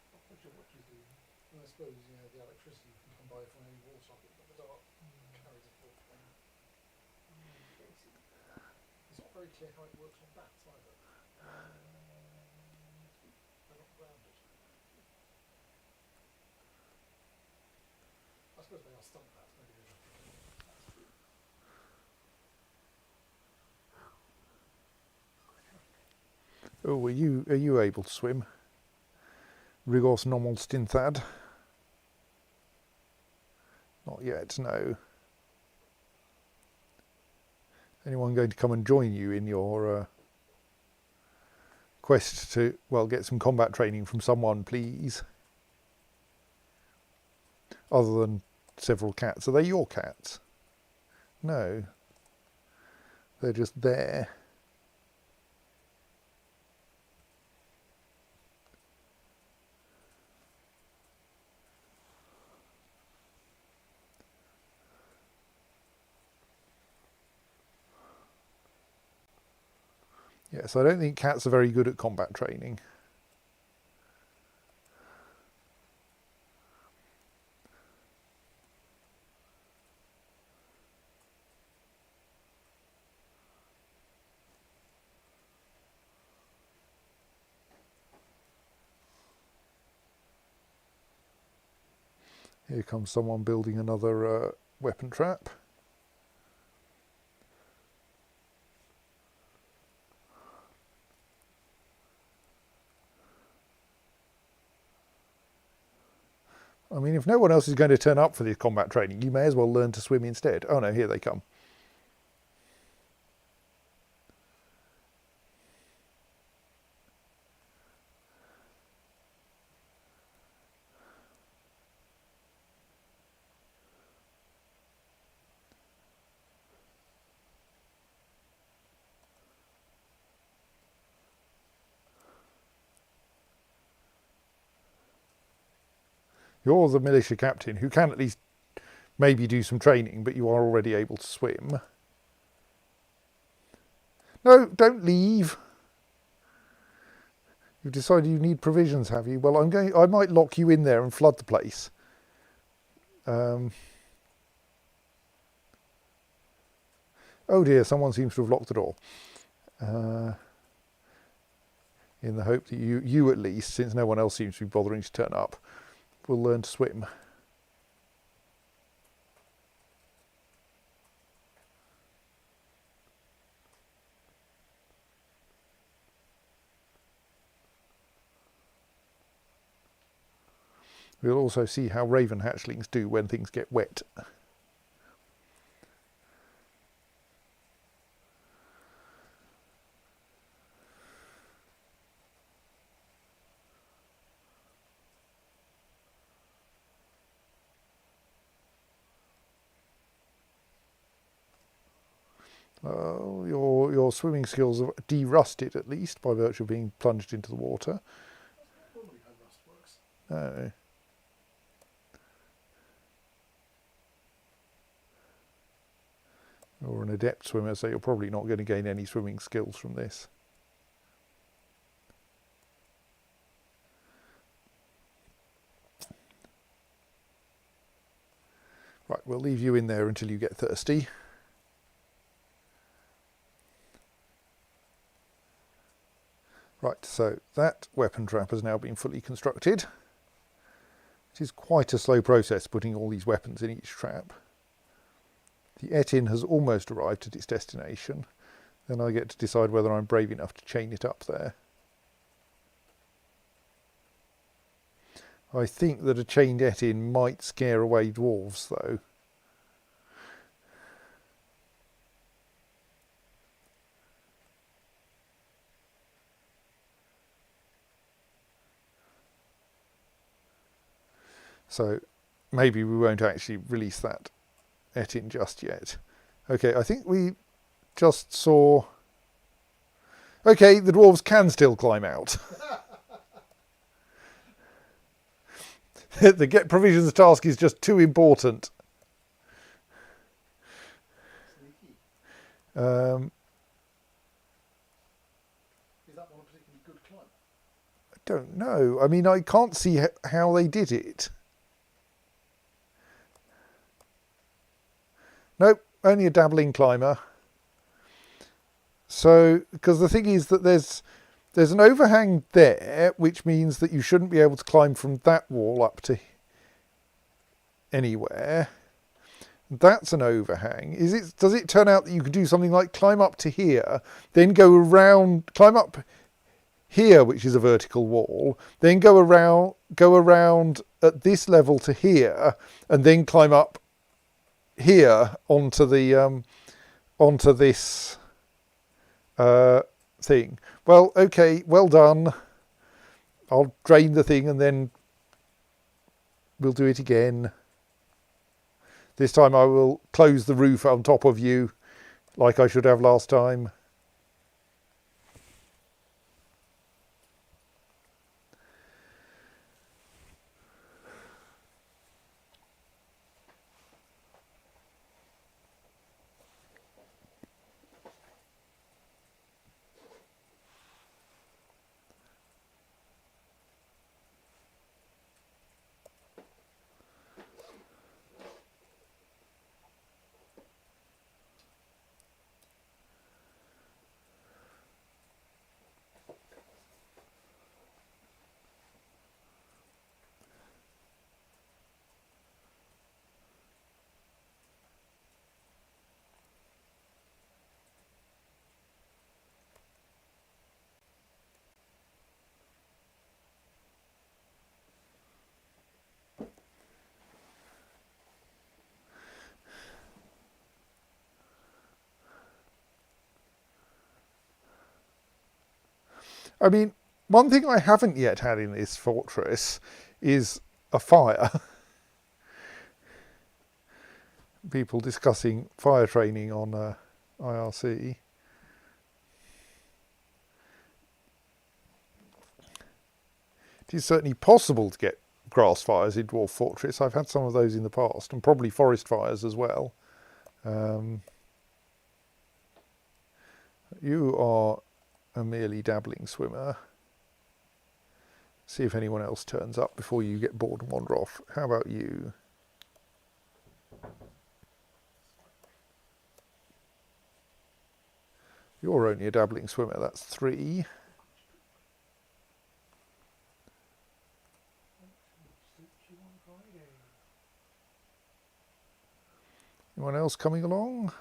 Not quite sure what she's doing. And I suppose, you know, the electricity can come by from any wall socket, but the dart carries a full thing. It's not very clear how it works on bats either. They're not grounded. I suppose they are stun bats, maybe they're just That's true. Oh, are you able to swim? Rigos normal stinthad? Not yet, no. Anyone going to come and join you in your quest to, well, get some combat training from someone, please? Other than several cats. Are they your cats? No. They're just there. Yes, I don't think cats are very good at combat training. Here comes someone building another weapon trap. I mean, if no one else is going to turn up for this combat training, you may as well learn to swim instead. Oh no, here they come. You're the militia captain who can at least maybe do some training, but you are already able to swim. No, don't leave. You've decided you need provisions, have you? Well, I might lock you in there and flood the place. Oh dear, someone seems to have locked the door. In the hope that you at least, since no one else seems to be bothering to turn up, will learn to swim. We'll also see how raven hatchlings do when things get wet. Your swimming skills are de-rusted at least by virtue of being plunged into the water. That's not normally how rust works. No. You're an adept swimmer, so you're probably not going to gain any swimming skills from this. Right, we'll leave you in there until you get thirsty. Right, so that weapon trap has now been fully constructed. It is quite a slow process putting all these weapons in each trap. The Etin has almost arrived at its destination. Then I get to decide whether I'm brave enough to chain it up there. I think that a chained Etin might scare away dwarves, though. So maybe we won't actually release that Etin just yet. Okay, I think we just saw... Okay, the dwarves can still climb out. The get provisions task is just too important. Sneaky. Um, Is that one a particularly good climb? I don't know. I mean, I can't see how they did it. Nope, only a dabbling climber. So, because the thing is that there's an overhang there, which means that you shouldn't be able to climb from that wall up to anywhere. That's an overhang. Does it turn out that you can do something like climb up to here, then go around, climb up here, which is a vertical wall, then go around at this level to here, and then climb up here onto this thing. Well, okay, well done. I'll drain the thing and then we'll do it again. This time I will close the roof on top of you like I should have last time. I mean, one thing I haven't yet had in this fortress is a fire. People discussing fire training on IRC. It is certainly possible to get grass fires in Dwarf Fortress. I've had some of those in the past, and probably forest fires as well. You are a merely dabbling swimmer. See if anyone else turns up before you get bored and wander off. How about you? You're only a dabbling swimmer, that's 3. Anyone else coming along?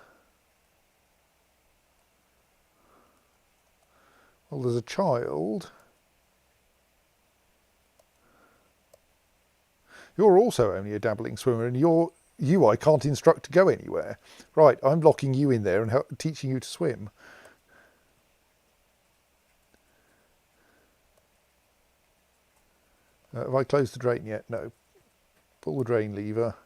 Well, there's a child. You're also only a dabbling swimmer, and you I can't instruct to go anywhere. Right, I'm locking you in there and teaching you to swim. Have I closed the drain yet? No. Pull the drain lever.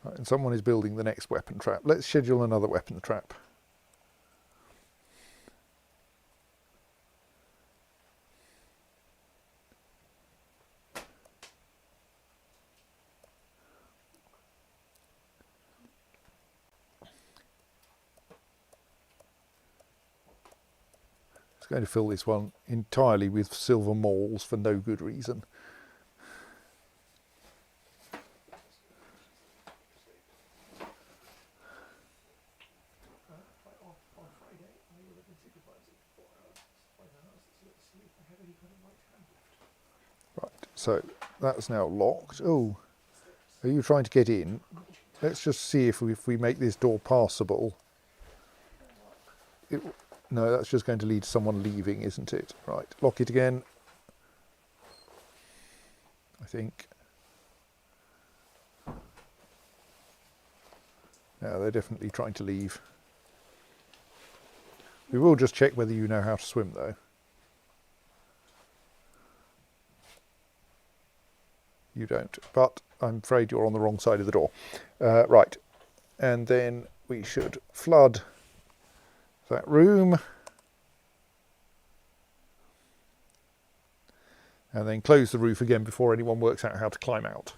Right, and someone is building the next weapon trap. Let's schedule another weapon trap. Going to fill this one entirely with silver mauls for no good reason. On Friday, I would have been supervising for 4 hours. 5 hours, let's see if I have any kind of right hand left. Right, so that's now locked. Oh, are you trying to get in? Let's just see if we make this door passable. No, that's just going to lead to someone leaving, isn't it? Right, lock it again. I think. Yeah, they're definitely trying to leave. We will just check whether you know how to swim, though. You don't, but I'm afraid you're on the wrong side of the door. Right, and then we should flood that room. And then close the roof again before anyone works out how to climb out.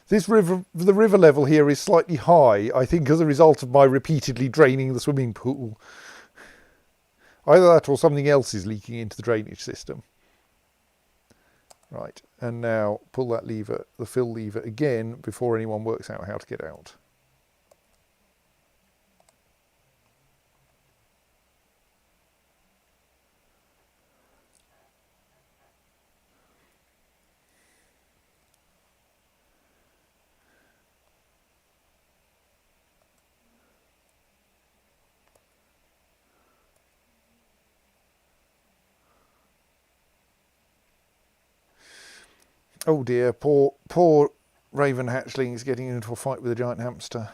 The river level here is slightly high, I think as a result of my repeatedly draining the swimming pool. Either that or something else is leaking into the drainage system. Right, and now pull that lever, the fill lever again, before anyone works out how to get out. Oh dear, poor raven hatchling is getting into a fight with a giant hamster.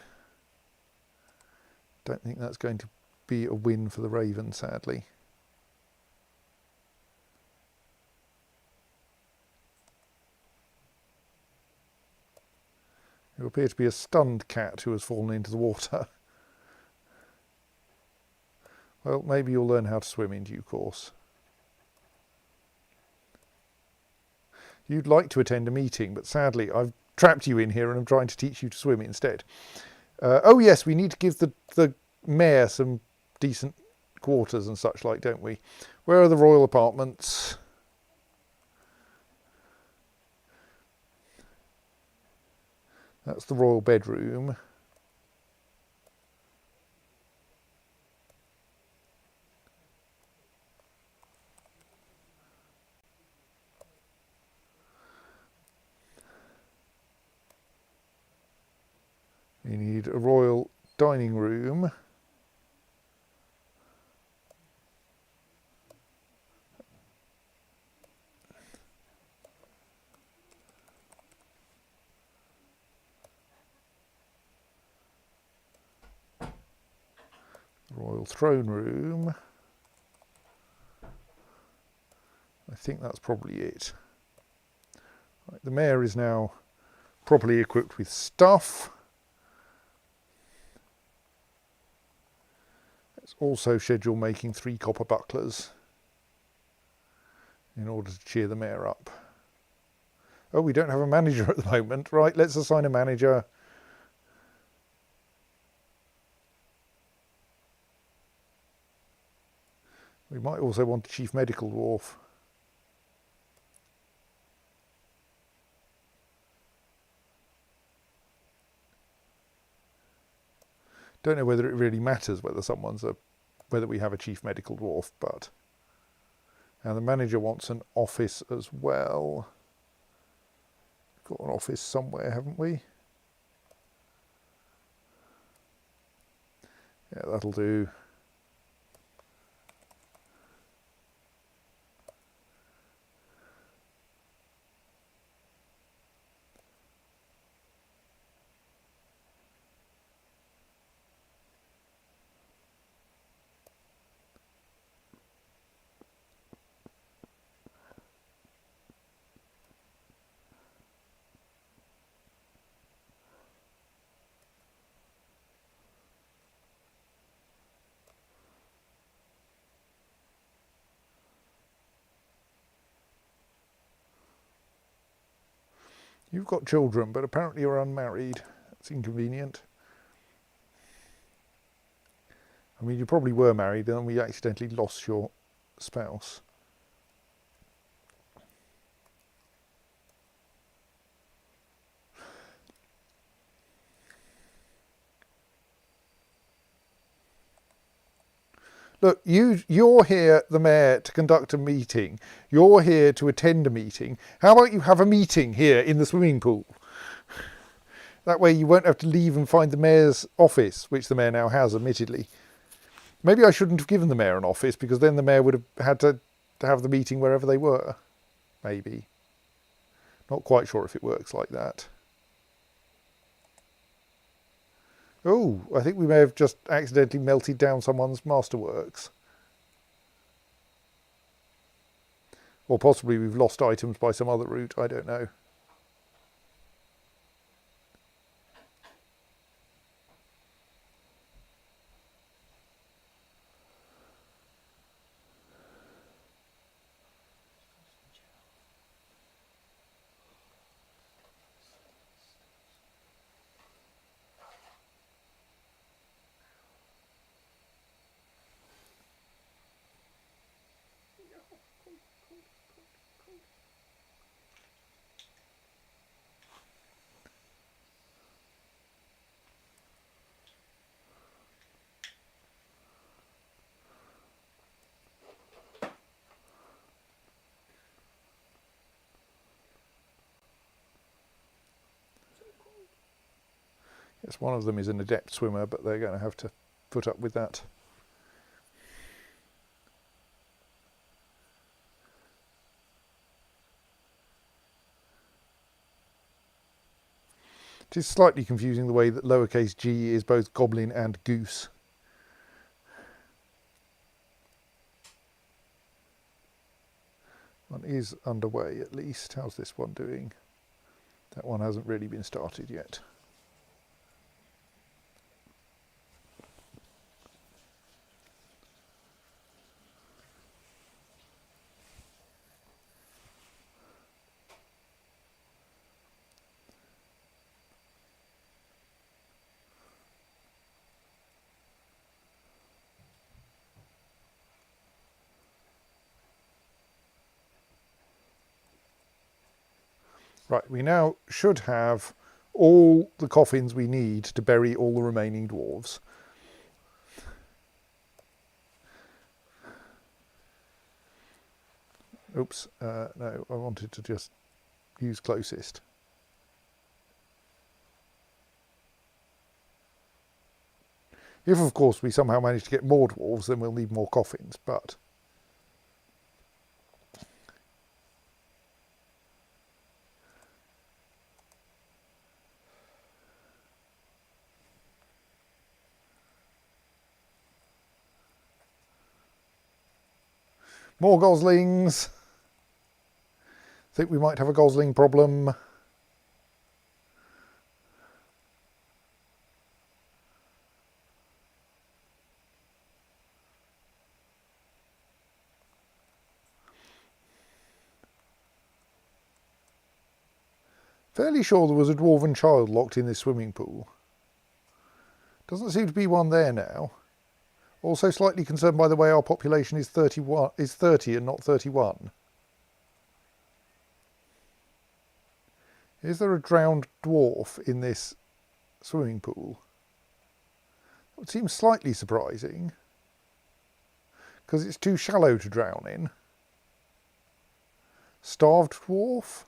Don't think that's going to be a win for the raven, sadly. It will appear to be a stunned cat who has fallen into the water. Well, maybe you'll learn how to swim in due course. You'd like to attend a meeting, but sadly I've trapped you in here and I'm trying to teach you to swim instead. Oh yes, we need to give the mayor some decent quarters and such like, don't we? Where are the royal apartments? That's the royal bedroom. You need a royal dining room. Royal throne room. I think that's probably it. Right, the mayor is now properly equipped with stuff. Let's also schedule making 3 copper bucklers in order to cheer the mayor up. Oh, we don't have a manager at the moment. Right, let's assign a manager. We might also want a chief medical dwarf. Don't know whether it really matters whether we have a chief medical dwarf, but and the manager wants an office as well. Got an office somewhere, haven't we? Yeah, that'll do. You've got children, but apparently you're unmarried. That's inconvenient. I mean, you probably were married and we accidentally lost your spouse. Look, you're here, the mayor, to conduct a meeting. You're here to attend a meeting. How about you have a meeting here in the swimming pool? That way you won't have to leave and find the mayor's office, which the mayor now has, admittedly. Maybe I shouldn't have given the mayor an office, because then the mayor would have had to have the meeting wherever they were. Maybe. Not quite sure if it works like that. Oh, I think we may have just accidentally melted down someone's masterworks. Or possibly we've lost items by some other route, I don't know. Yes, one of them is an adept swimmer, but they're going to have to put up with that. It is slightly confusing the way that lowercase g is both goblin and goose. One is underway at least. How's this one doing? That one hasn't really been started yet. Right, we now should have all the coffins we need to bury all the remaining dwarves. Oops, no, I wanted to just use closest. If, of course, we somehow manage to get more dwarves, then we'll need more coffins, but... More goslings. Think we might have a gosling problem. Fairly sure there was a dwarven child locked in this swimming pool. Doesn't seem to be one there now. Also slightly concerned by the way our population is 30 and not 31. Is there a drowned dwarf in this swimming pool? It seems slightly surprising, because it's too shallow to drown in. Starved dwarf?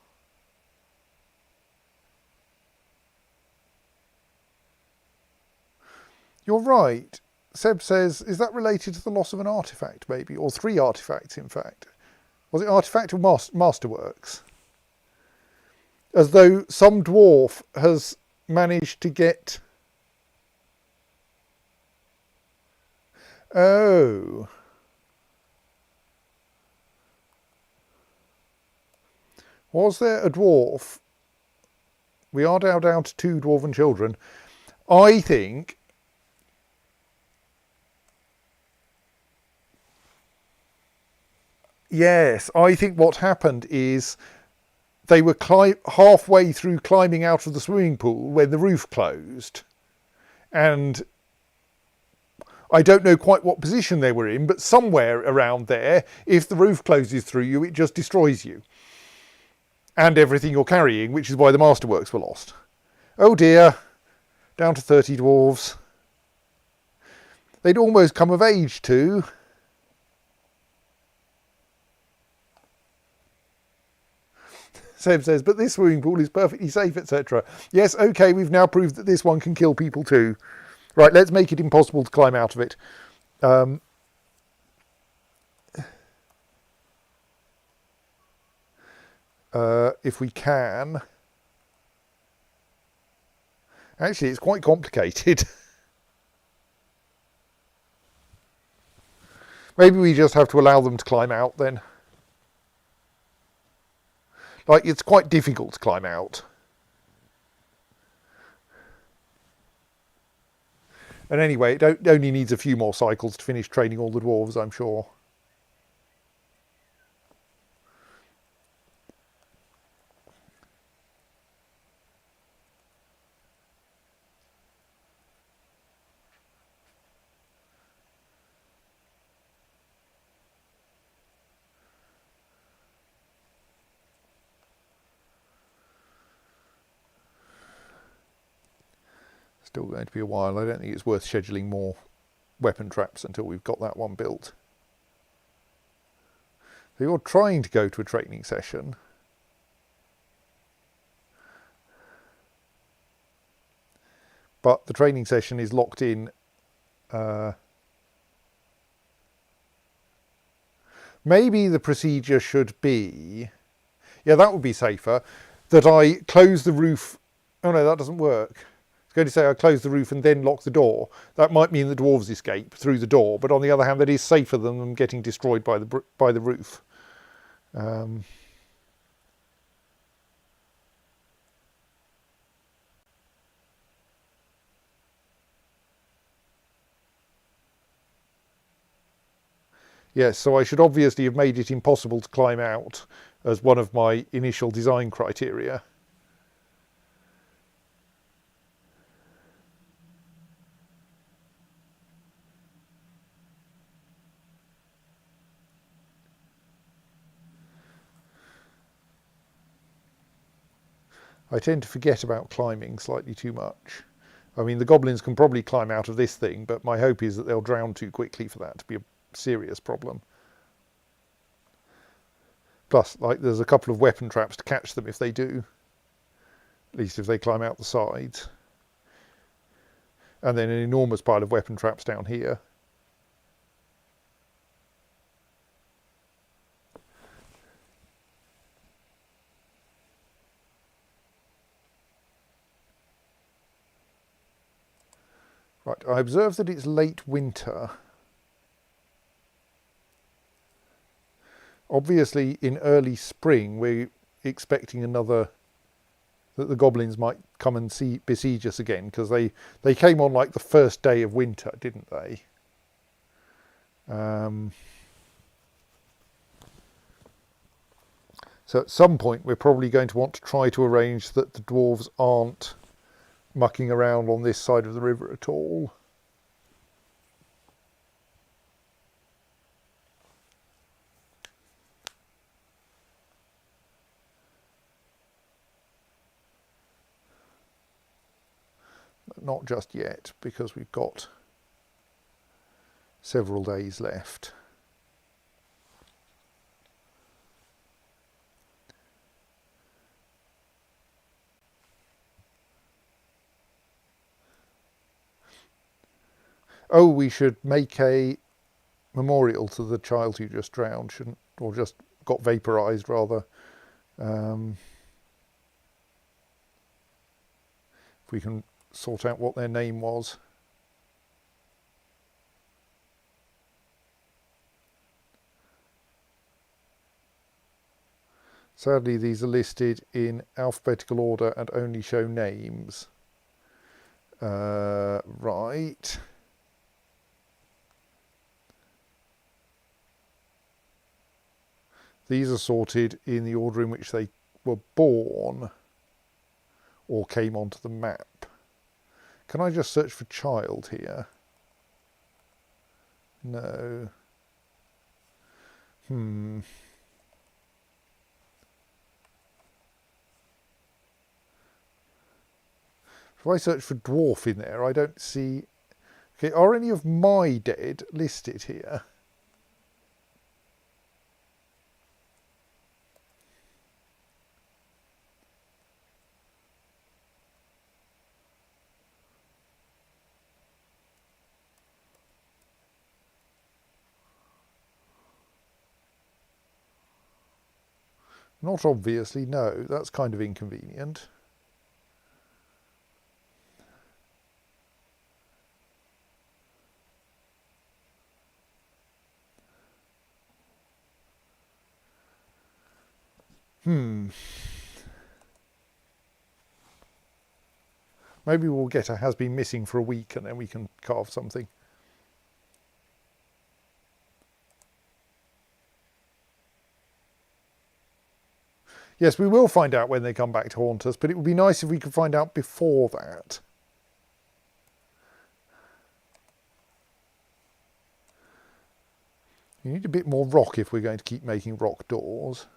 You're right. Seb says, is that related to the loss of an artefact, maybe? Or 3 artefacts, in fact. Was it artefact or masterworks? As though some dwarf has managed to get... Oh. Was there a dwarf? We are now down to 2 dwarven children. I think... Yes, I think what happened is they were halfway through climbing out of the swimming pool when the roof closed. And I don't know quite what position they were in, but somewhere around there, if the roof closes through you, it just destroys you. And everything you're carrying, which is why the masterworks were lost. Oh dear, down to 30 dwarves. They'd almost come of age too. Seb says, but this swimming pool is perfectly safe, etc. Yes, okay, we've now proved that this one can kill people too. Right, let's make it impossible to climb out of it. If we can. Actually, it's quite complicated. Maybe we just have to allow them to climb out then. Like, it's quite difficult to climb out. And anyway, it only needs a few more cycles to finish training all the dwarves, I'm sure. Still going to be a while. I don't think it's worth scheduling more weapon traps until we've got that one built. So you're trying to go to a training session. But the training session is locked in. Maybe the procedure should be, yeah, that would be safer, that I close the roof. Oh no, that doesn't work. I was going to say I close the roof and then lock the door. That might mean the dwarves escape through the door, but on the other hand, that is safer than them getting destroyed by the roof. Yes, so I should obviously have made it impossible to climb out as one of my initial design criteria. I tend to forget about climbing slightly too much. I mean, the goblins can probably climb out of this thing, but my hope is that they'll drown too quickly for that to be a serious problem. Plus, like, there's a couple of weapon traps to catch them if they do. At least if they climb out the sides. And then an enormous pile of weapon traps down here. Right, I observe that it's late winter. Obviously, in early spring, we're expecting that the goblins might come and besiege us again, because they came on like the first day of winter, didn't they? So at some point, we're probably going to want to try to arrange that the dwarves aren't mucking around on this side of the river at all. Not just yet, because we've got several days left. Oh, we should make a memorial to the child who just drowned, shouldn't, or just got vaporized rather. If we can sort out what their name was. Sadly, these are listed in alphabetical order and only show names. Right. These are sorted in the order in which they were born or came onto the map. Can I just search for child here? No. If I search for dwarf in there, I don't see... Okay, are any of my dead listed here? Not obviously, no. That's kind of inconvenient. Maybe we'll get a has been missing for a week and then we can carve something. Yes, we will find out when they come back to haunt us, but it would be nice if we could find out before that. You need a bit more rock if we're going to keep making rock doors.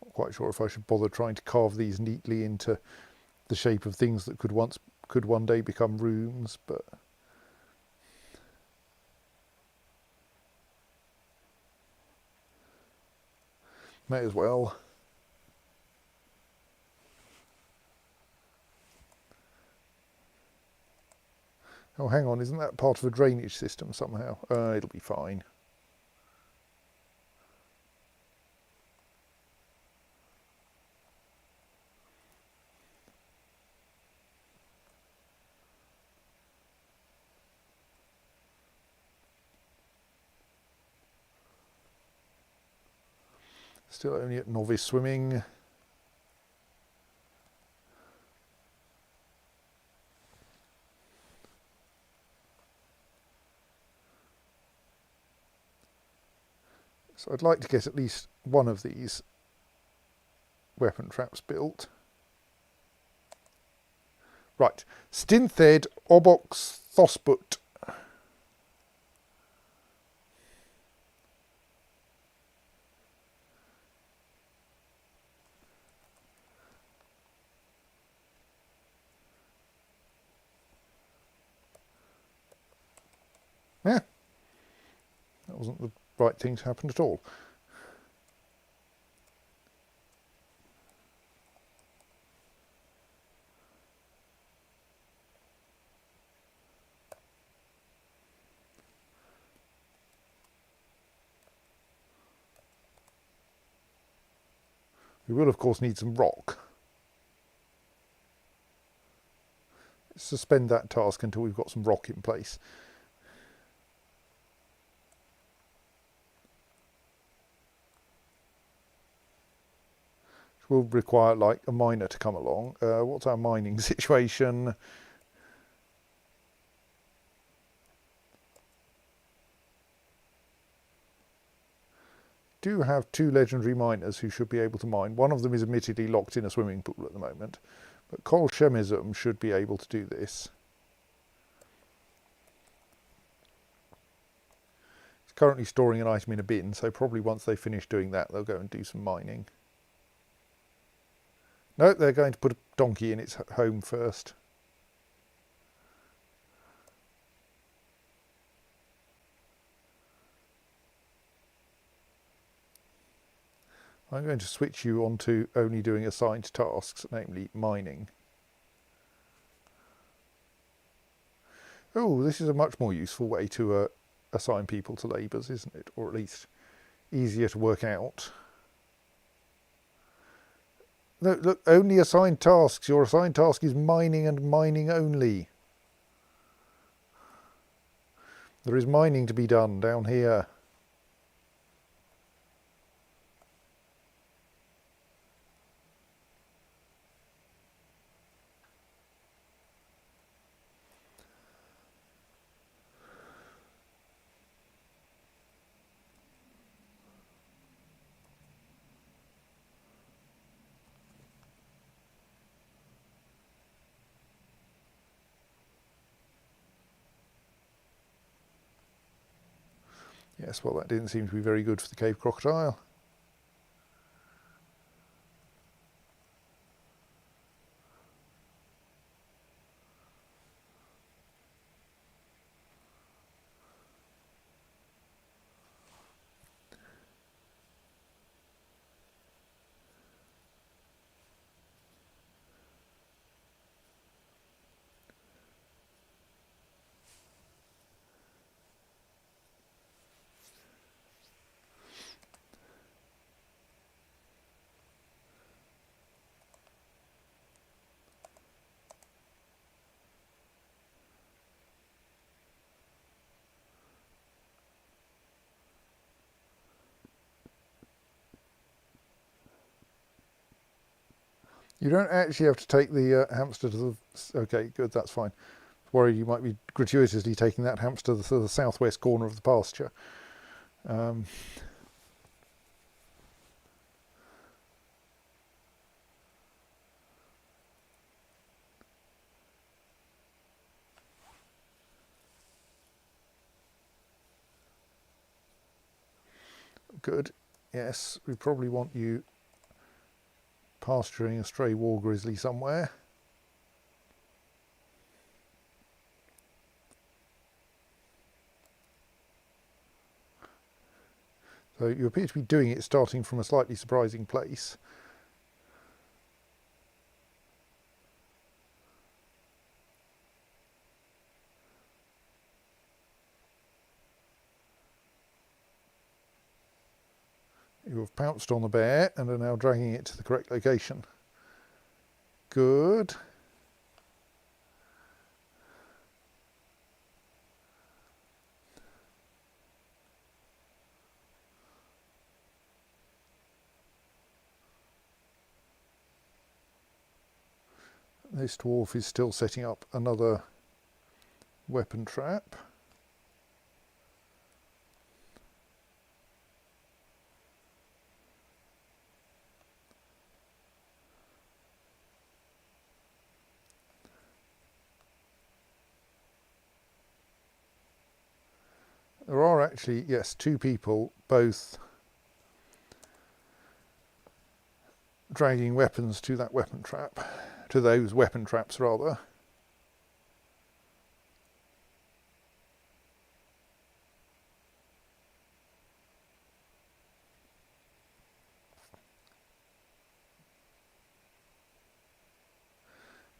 Not quite sure if I should bother trying to carve these neatly into the shape of things that could one day become rooms, but may as well. Oh, hang on, isn't that part of a drainage system somehow? It'll be fine. Still only at novice swimming. So I'd like to get at least one of these weapon traps built. Right, Stinthed Obox Thosbut. Yeah, that wasn't the right thing to happen at all. We will, of course, need some rock. Let's suspend that task until we've got some rock in place. Which will require, like, a miner to come along. What's our mining situation? Do have 2 legendary miners who should be able to mine. One of them is admittedly locked in a swimming pool at the moment, but Kol Shemizum should be able to do this. It's currently storing an item in a bin, so probably once they finish doing that, they'll go and do some mining. No, they're going to put a donkey in its home first. I'm going to switch you onto only doing assigned tasks, namely mining. Oh, this is a much more useful way to assign people to labours, isn't it? Or at least easier to work out. No, look, only assigned tasks. Your assigned task is mining and mining only. There is mining to be done down here. Yes, well, that didn't seem to be very good for the cave crocodile. You don't actually have to take the hamster to the... Okay, good, that's fine. Worried you might be gratuitously taking that hamster to the southwest corner of the pasture. Good. Yes, we probably want you pasturing a stray war grizzly somewhere. So you appear to be doing it starting from a slightly surprising place. You have pounced on the bear and are now dragging it to the correct location. Good. This dwarf is still setting up another weapon trap. There are actually, yes, two people, both dragging weapons to that weapon trap, to those weapon traps rather.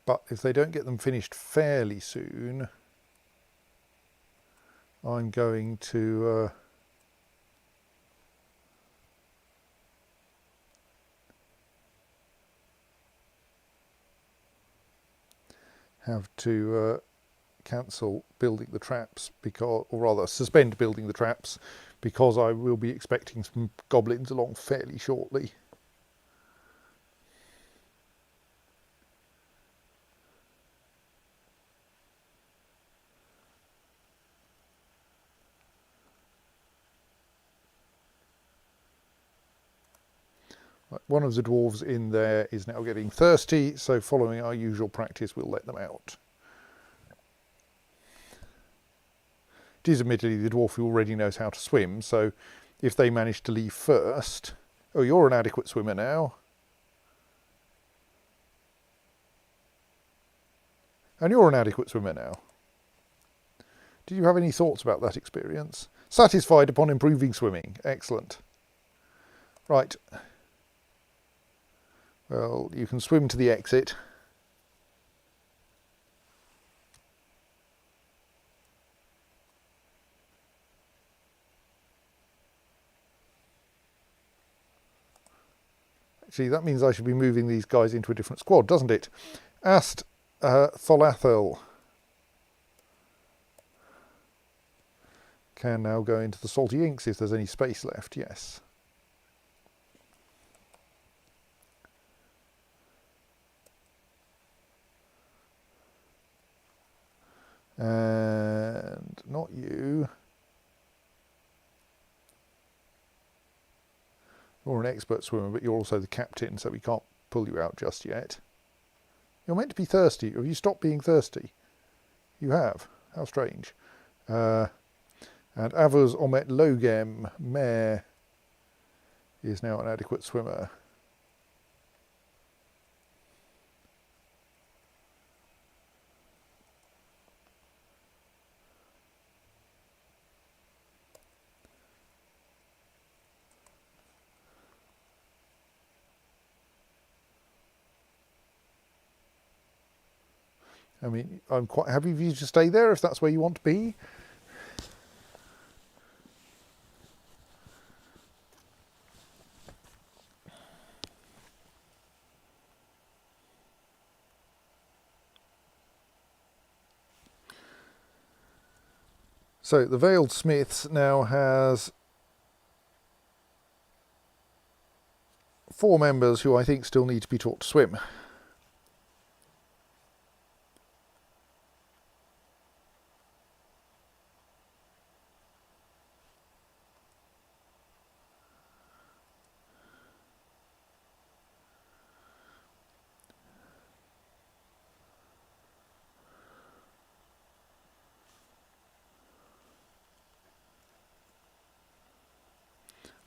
But if they don't get them finished fairly soon, I'm going to have to cancel building the traps, because, or rather suspend building the traps, because I will be expecting some goblins along fairly shortly. One of the dwarves in there is now getting thirsty, so following our usual practice, we'll let them out. It is admittedly the dwarf who already knows how to swim, so if they manage to leave first... Oh, you're an adequate swimmer now. And you're an adequate swimmer now. Did you have any thoughts about that experience? Satisfied upon improving swimming. Excellent. Right. Well, you can swim to the exit. Actually, that means I should be moving these guys into a different squad, doesn't it? Ast Tholathel can now go into the Salty Inks if there's any space left, yes. And not you. You're an expert swimmer, but you're also the captain, so we can't pull you out just yet. You're meant to be thirsty. Have you stopped being thirsty? You have. How strange. And Avuz Omet Logem, Mare, is now an adequate swimmer. I mean, I'm quite happy for you to stay there if that's where you want to be. So the Veiled Smiths now has 4 members who I think still need to be taught to swim.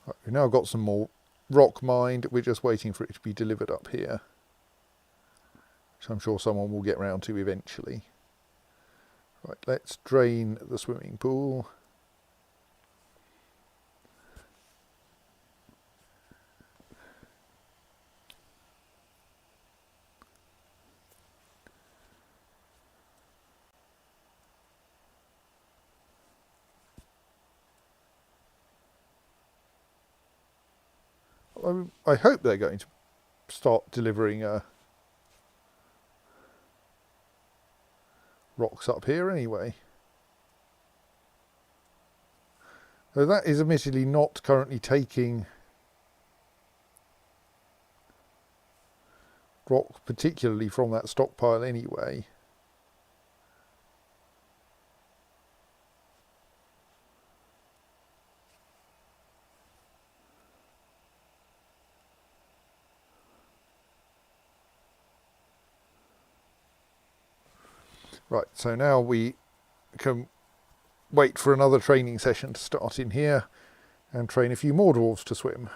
Right, we've now got some more rock mined. We're just waiting for it to be delivered up here, which I'm sure someone will get round to eventually. Right, let's drain the swimming pool. I hope they're going to start delivering rocks up here anyway. So that is admittedly not currently taking rock particularly from that stockpile anyway. Right, so now we can wait for another training session to start in here and train a few more dwarves to swim.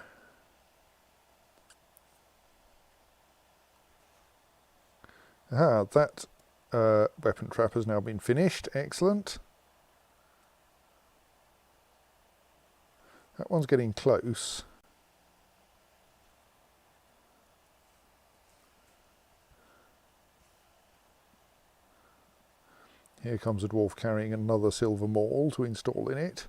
Ah, that weapon trap has now been finished. Excellent. That one's getting close. Here comes a dwarf carrying another silver maul to install in it.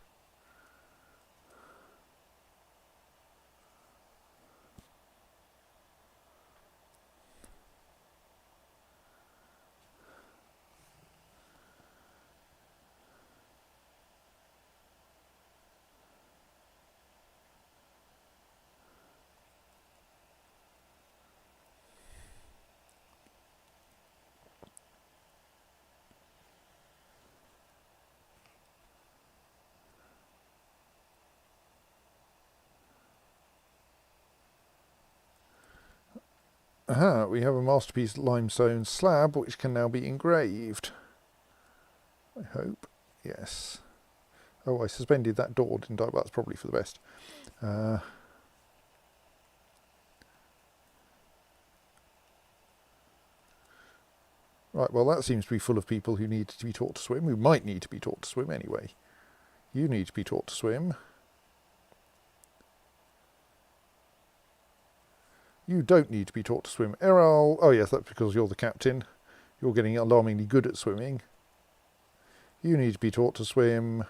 Aha, we have a masterpiece limestone slab which can now be engraved. I hope. Yes. Oh, I suspended that door, didn't I? Well, that's probably for the best. Right, well, that seems to be full of people who need to be taught to swim, who might need to be taught to swim anyway. You need to be taught to swim. You don't need to be taught to swim. Errol, oh yes, that's because you're the captain. You're getting alarmingly good at swimming. You need to be taught to swim.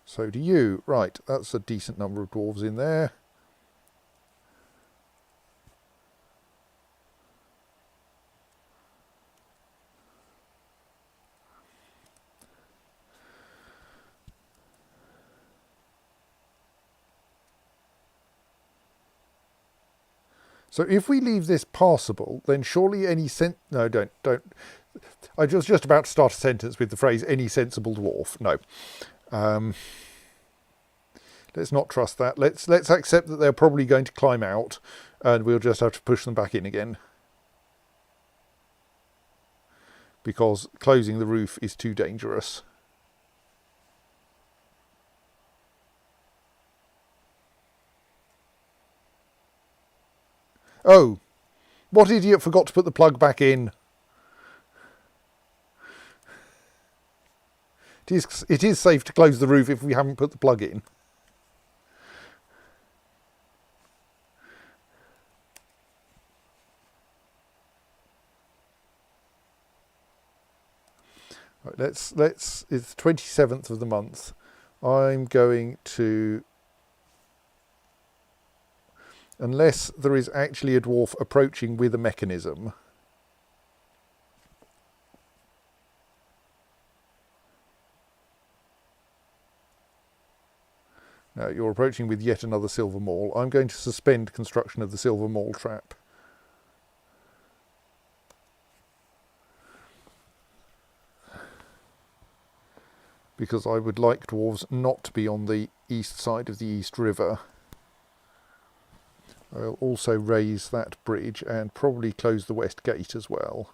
So do you. Right, that's a decent number of dwarves in there. So if we leave this passable, then surely any no, don't. I was just about to start a sentence with the phrase "any sensible dwarf." No, let's not trust that. Let's accept that they're probably going to climb out, and we'll just have to push them back in again. because closing the roof is too dangerous. Oh, what idiot forgot to put the plug back in? It is safe to close the roof if we haven't put the plug in. Right, let's it's the 27th of the month. I'm going to, unless there is actually a dwarf approaching with a mechanism. No, you're approaching with yet another silver maul. I'm going to suspend construction of the silver maul trap. Because I would like dwarves not to be on the east side of the East River. I'll also raise that bridge and probably close the west gate as well.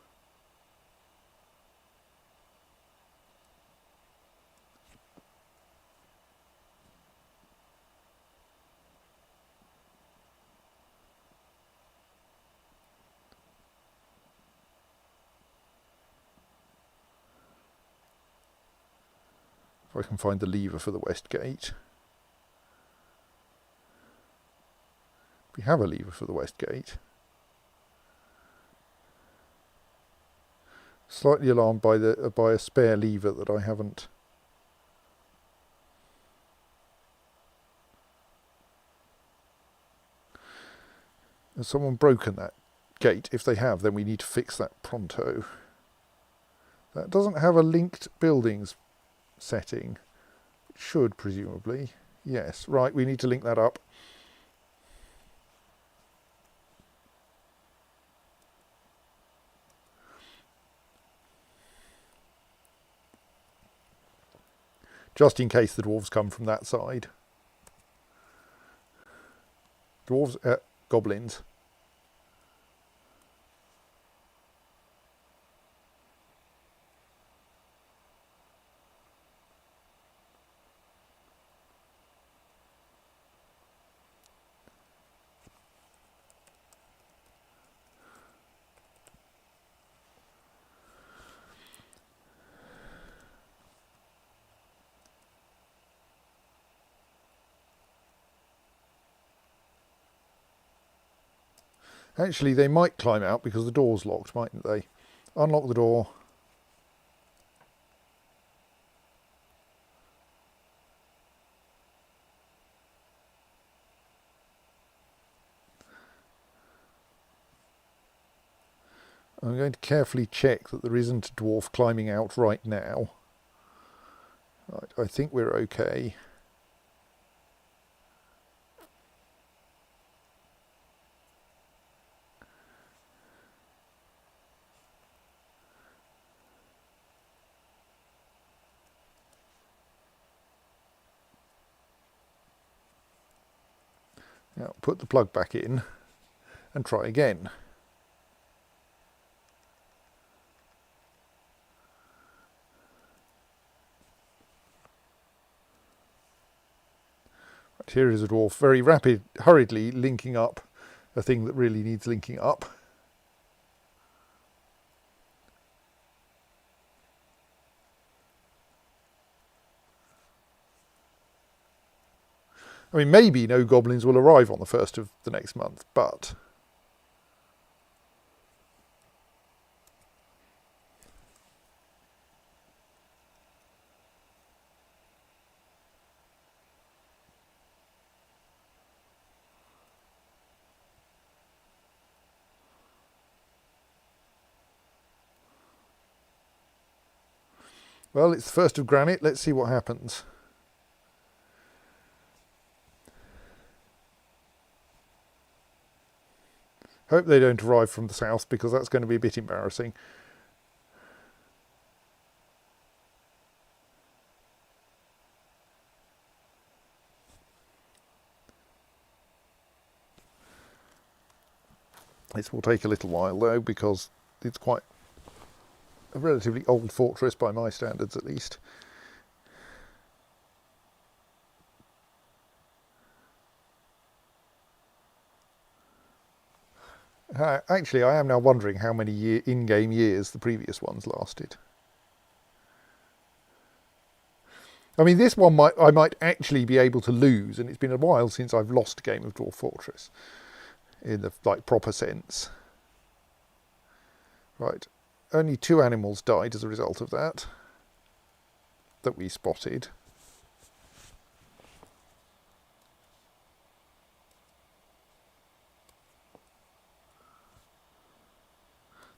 If I can find the lever for the west gate. We have a lever for the west gate. Slightly alarmed by a spare lever that I haven't. Has someone broken that gate? If they have, then we need to fix that pronto. That doesn't have a linked buildings setting. It should, presumably. Yes, right, we need to link that up. Just in case the dwarves come from that side. Dwarves, goblins. Actually, they might climb out because the door's locked, mightn't they? Unlock the door. I'm going to carefully check that there isn't a dwarf climbing out right now. Right, I think we're okay. Now put the plug back in and try again. Right, here is a dwarf very hurriedly linking up a thing that really needs linking up. I mean, maybe no goblins will arrive on the 1st of the next month, but... Well, it's the 1st of granite. Let's see what happens. Hope they don't arrive from the south, because that's going to be a bit embarrassing. This will take a little while though, because it's quite a relatively old fortress by my standards, at least. Actually, I am now wondering how many in-game years the previous ones lasted. I mean, this one I might actually be able to lose, and it's been a while since I've lost a game of Dwarf Fortress in the proper sense. Right, only 2 animals died as a result of that we spotted.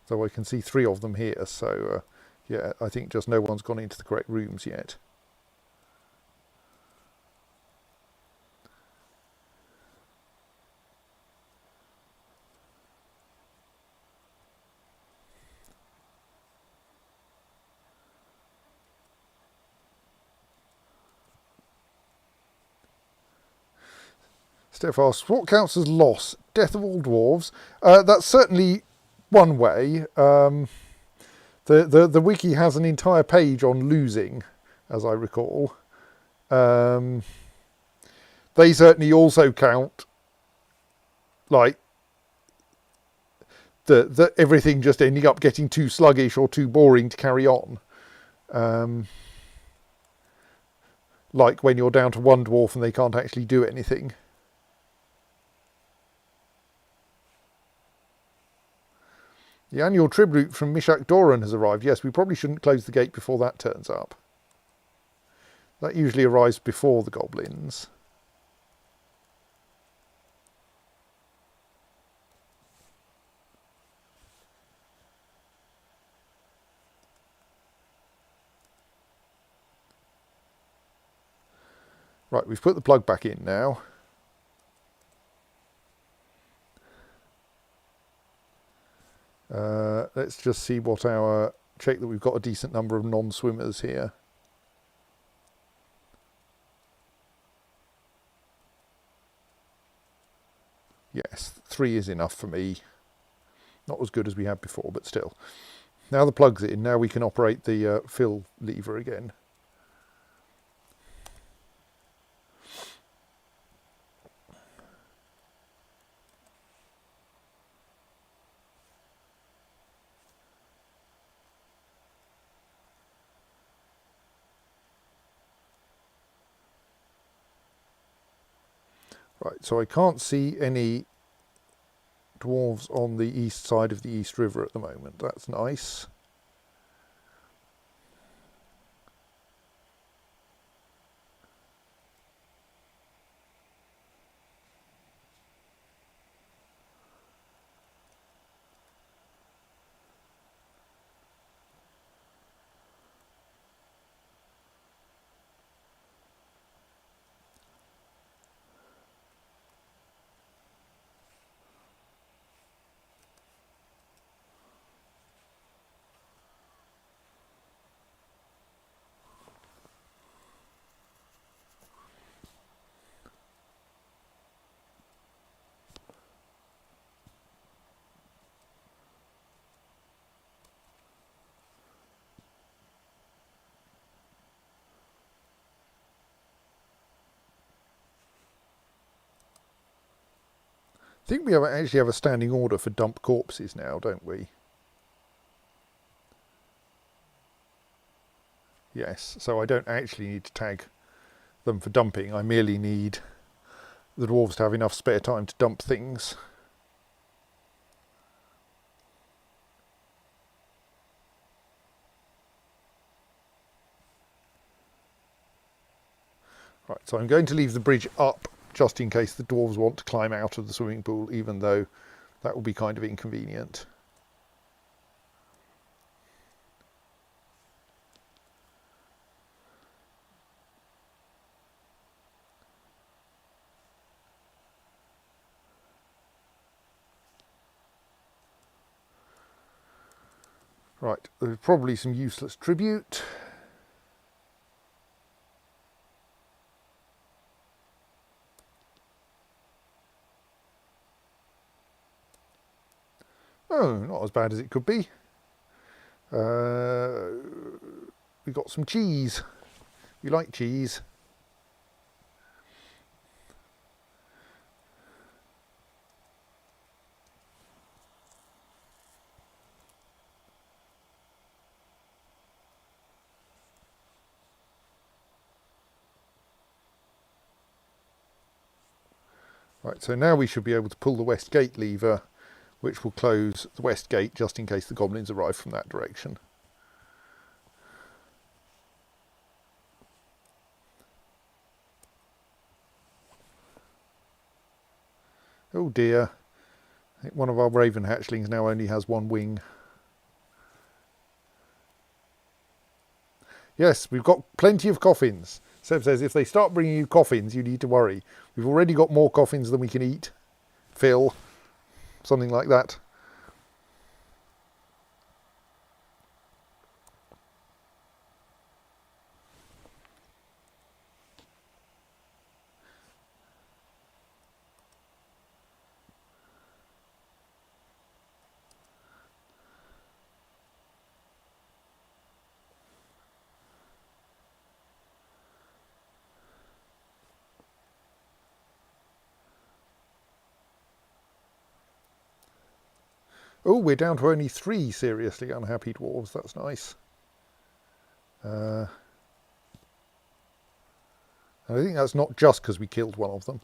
So I can see 3 of them here, so yeah, I think just no one's gone into the correct rooms yet. Steph asks, what counts as loss? Death of all dwarves? That's certainly one way. The wiki has an entire page on losing, as I recall. They certainly also count, like, the everything just ending up getting too sluggish or too boring to carry on. Like when you're down to 1 dwarf and they can't actually do anything. The annual tribute from Mishak Doran has arrived. Yes, we probably shouldn't close the gate before that turns up. That usually arrives before the goblins. Right, we've put the plug back in now. Let's just see what check that we've got a decent number of non-swimmers here. Yes, 3 is enough for me. Not as good as we had before, but still. Now the plug's in, now we can operate the fill lever again. Right, so I can't see any dwarves on the east side of the East River at the moment. That's nice. I think we actually have a standing order for dump corpses now, don't we? Yes, so I don't actually need to tag them for dumping. I merely need the dwarves to have enough spare time to dump things. Right, so I'm going to leave the bridge up just in case the dwarves want to climb out of the swimming pool, even though that will be kind of inconvenient. Right, there's probably some useless tribute. Oh, not as bad as it could be. We got some cheese. You like cheese? Right, so now we should be able to pull the west gate lever, which will close the west gate just in case the goblins arrive from that direction. Oh dear, I think one of our raven hatchlings now only has one wing. Yes, we've got plenty of coffins. Seb says if they start bringing you coffins, you need to worry. We've already got more coffins than we can eat, fill, something like that. Oh, we're down to only 3 seriously unhappy dwarves. That's nice. I think that's not just because we killed one of them.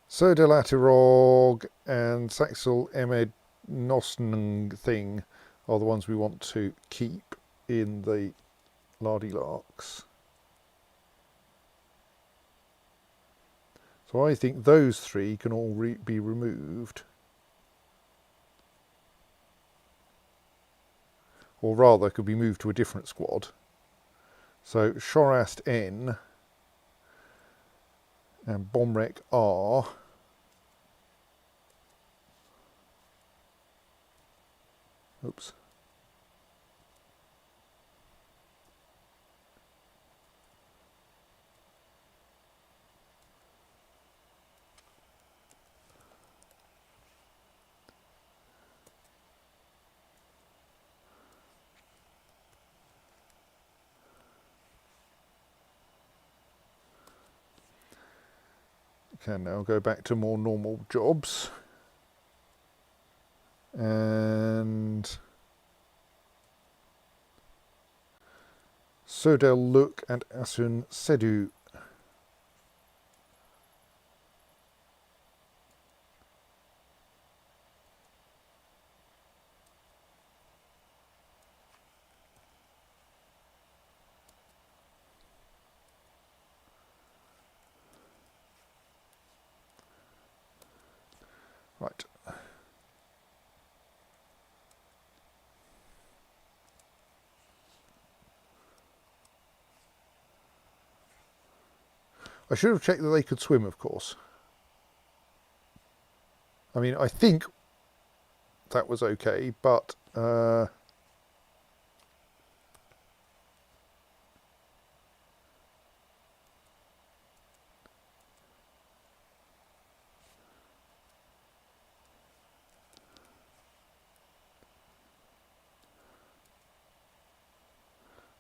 Sodelatirog and Saxel Emed Nosnung thing are the ones we want to keep in the Lardy-Larks. So I think those 3 can all be removed. Or rather, could be moved to a different squad. So Shorast N and Bomrek R. Oops. Can now go back to more normal jobs. And Sodel Look and Asun Sedu. Right. I should have checked that they could swim, of course. I mean, I think that was okay, but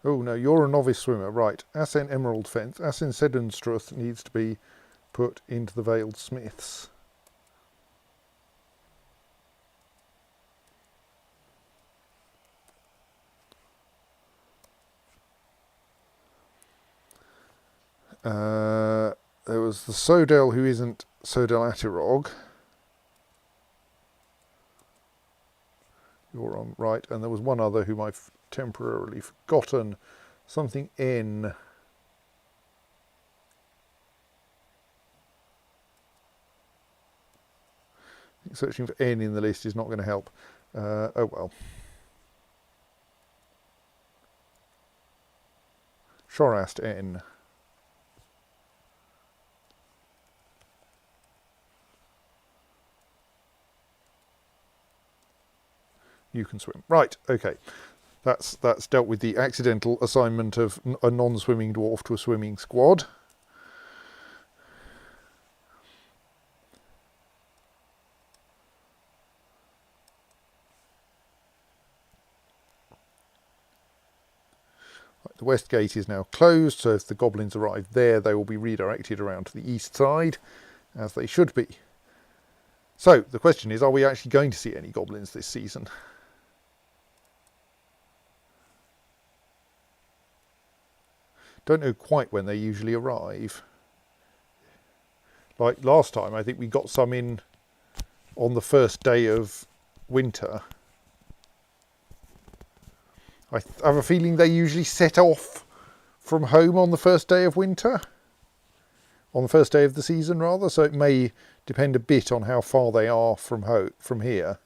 oh no, you're a novice swimmer, right. Asen Emerald Fence, Asen Sedunstruth needs to be put into the Veiled Smiths. There was the Sodel who isn't Sodelatirog. You're on right, and there was one other whom I've temporarily forgotten. Something N. I think searching for N in the list is not going to help. Oh well. Shorast N. You can swim. Right, okay. That's dealt with the accidental assignment of a non-swimming dwarf to a swimming squad. the west gate is now closed, so if the goblins arrive there, they will be redirected around to the east side, as they should be. So, the question is, are we actually going to see any goblins this season? Don't know quite when they usually arrive. Like last time, I think we got some in on the first day of winter. I have a feeling they usually set off from home on the first day of winter. On the first day of the season, rather. So it may depend a bit on how far they are from here.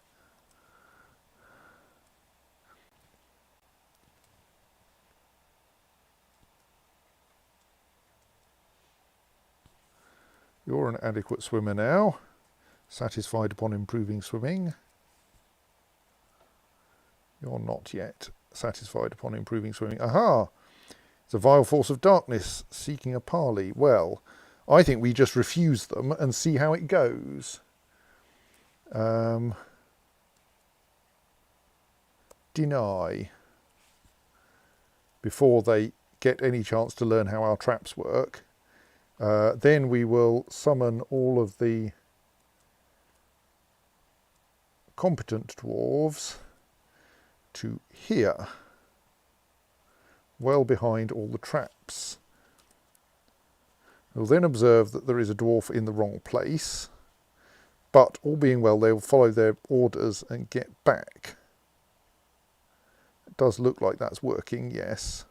You're an adequate swimmer now. Satisfied upon improving swimming. You're not yet satisfied upon improving swimming. Aha! It's a vile force of darkness seeking a parley. Well, I think we just refuse them and see how it goes. Deny. Before they get any chance to learn how our traps work. Then we will summon all of the competent dwarves to here, well behind all the traps. We'll then observe that there is a dwarf in the wrong place, but all being well, they will follow their orders and get back. It does look like that's working, yes.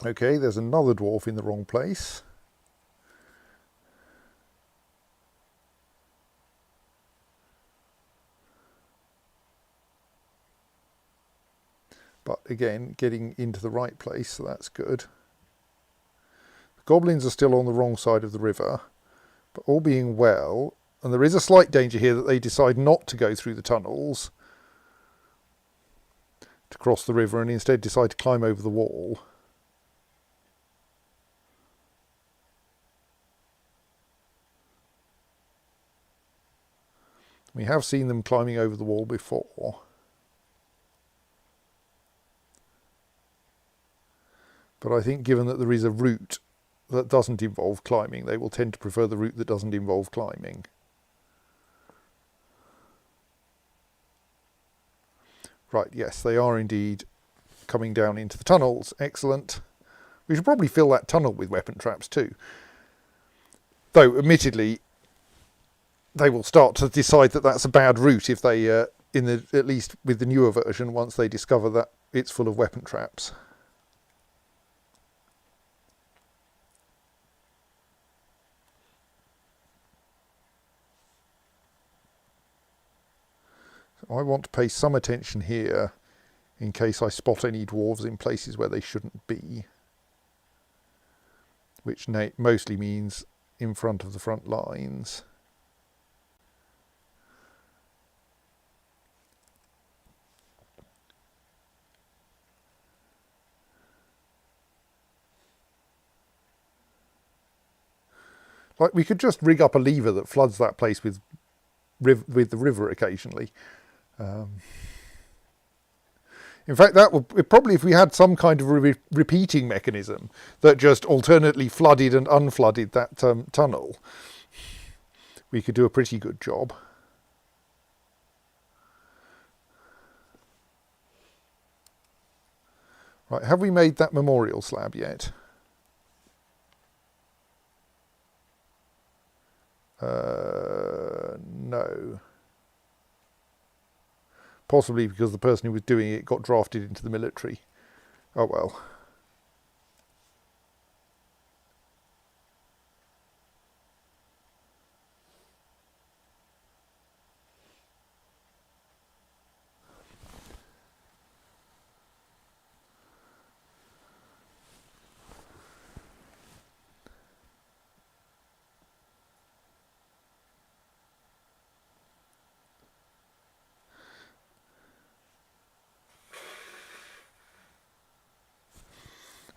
Okay, there's another dwarf in the wrong place. But again, getting into the right place, so that's good. The goblins are still on the wrong side of the river, but all being well, and there is a slight danger here that they decide not to go through the tunnels to cross the river and instead decide to climb over the wall. We have seen them climbing over the wall before. But I think given that there is a route that doesn't involve climbing, they will tend to prefer the route that doesn't involve climbing. Right, yes, they are indeed coming down into the tunnels. Excellent. We should probably fill that tunnel with weapon traps too. Though, admittedly, they will start to decide that that's a bad route if they, at least with the newer version, once they discover that it's full of weapon traps. So I want to pay some attention here in case I spot any dwarves in places where they shouldn't be, which mostly means in front of the front lines. Like, we could just rig up a lever that floods that place with the river occasionally. In fact, that would probably, if we had some kind of repeating mechanism that just alternately flooded and unflooded that tunnel, we could do a pretty good job. Right, have we made that memorial slab yet? Possibly because the person who was doing it got drafted into the military. Oh well.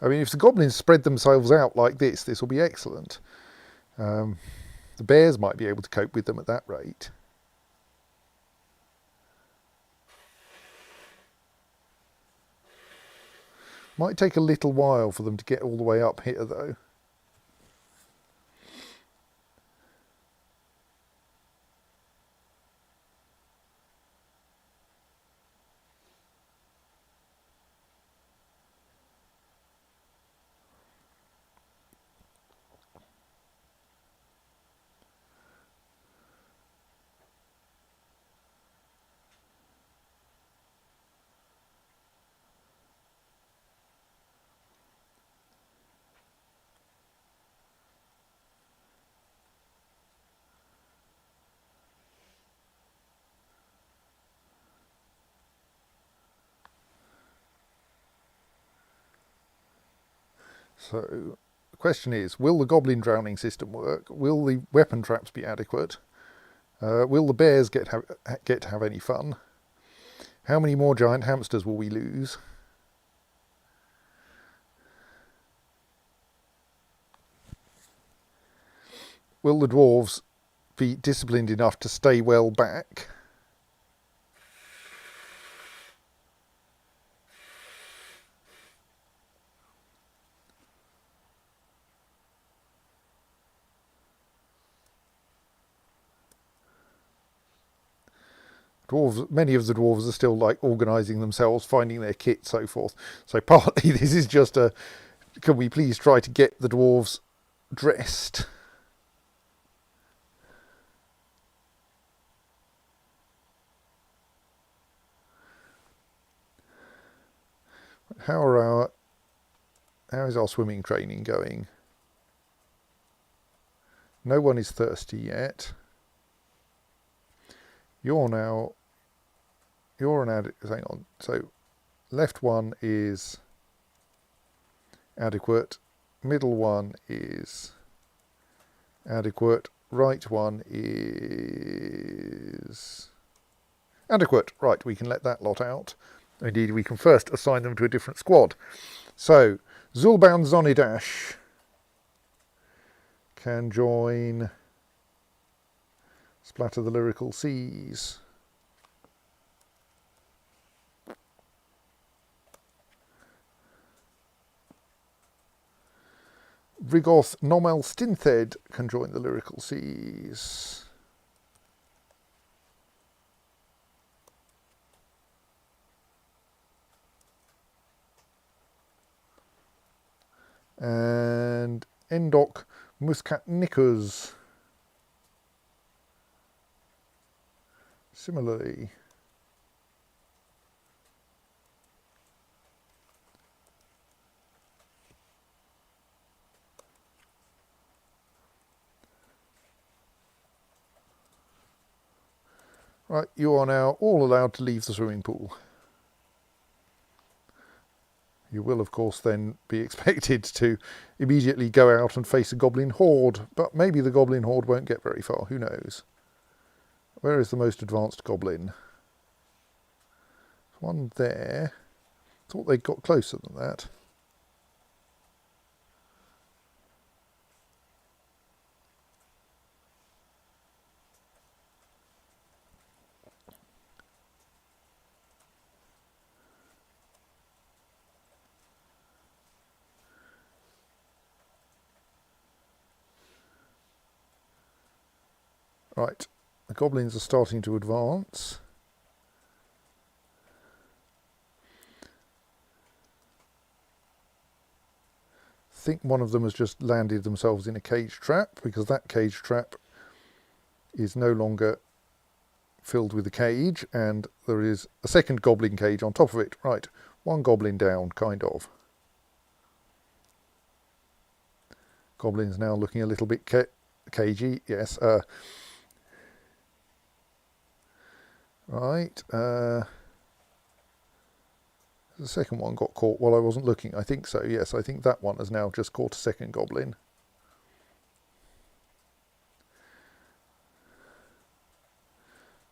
I mean, if the goblins spread themselves out like this will be excellent. The bears might be able to cope with them at that rate. Might take a little while for them to get all the way up here, though. So the question is, will the goblin drowning system work? Will the weapon traps be adequate? Will the bears get to have any fun? How many more giant hamsters will we lose? Will the dwarves be disciplined enough to stay well back? Dwarves, many of the dwarves are still like organising themselves, finding their kit, so forth. So partly this is just a, can we please try to get the dwarves dressed? How is our swimming training going? No one is thirsty yet. You're an adequate, hang on, so left one is adequate, middle one is adequate, right one is adequate. Right, we can let that lot out. Indeed, we can first assign them to a different squad. So, Zulban Zonidash can join Splatter the Lyrical Seas. Rigorth Nomel Stinthed can join the Lyrical Seas. And Endok Muscat Nickers similarly. Right, you are now all allowed to leave the swimming pool. You will, of course, then be expected to immediately go out and face a goblin horde, but maybe the goblin horde won't get very far, who knows? Where is the most advanced goblin? There's one there. Thought they got closer than that. Right, the goblins are starting to advance. I think one of them has just landed themselves in a cage trap, because that cage trap is no longer filled with a cage, and there is a second goblin cage on top of it. Right, one goblin down, kind of. Goblin's now looking a little bit cagey, yes. Right, the second one got caught while I wasn't looking. I think so, yes. I think that one has now just caught a second goblin.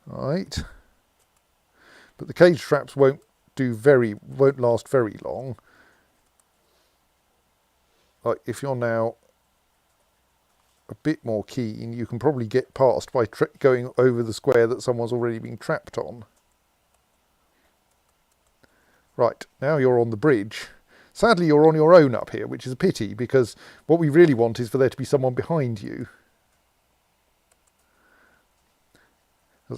Right. But the cage traps won't last very long. Like, if you're now a bit more keen, you can probably get past by going over the square that someone's already been trapped on. Right, now you're on the bridge. Sadly, you're on your own up here, which is a pity, because what we really want is for there to be someone behind you.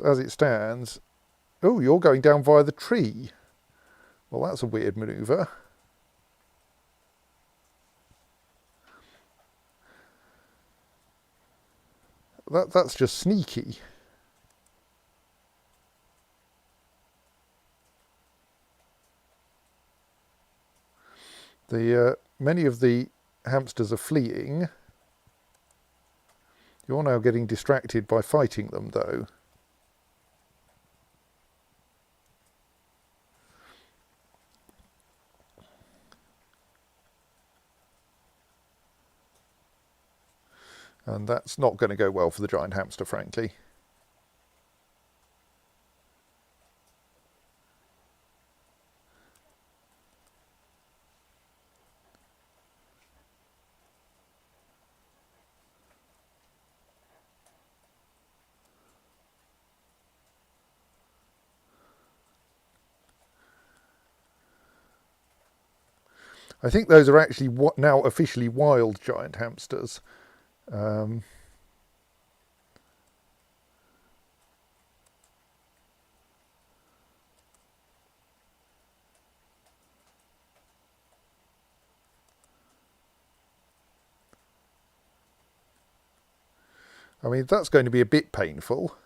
As it stands... Oh, you're going down via the tree. Well, that's a weird manoeuvre. That's just sneaky. Many of the hamsters are fleeing. You're now getting distracted by fighting them, though. And that's not going to go well for the giant hamster, frankly. I think those are actually now officially wild giant hamsters. I mean, that's going to be a bit painful.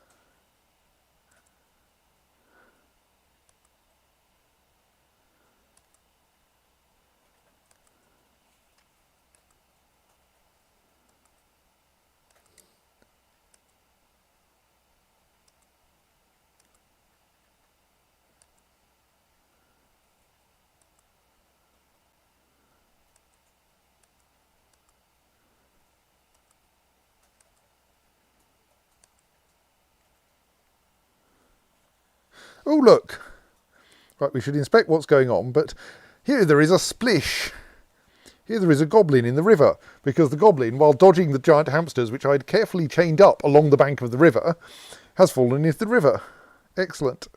Oh, look! Right, we should inspect what's going on, but here there is a splish. Here there is a goblin in the river, because the goblin, while dodging the giant hamsters, which I'd carefully chained up along the bank of the river, has fallen into the river. Excellent.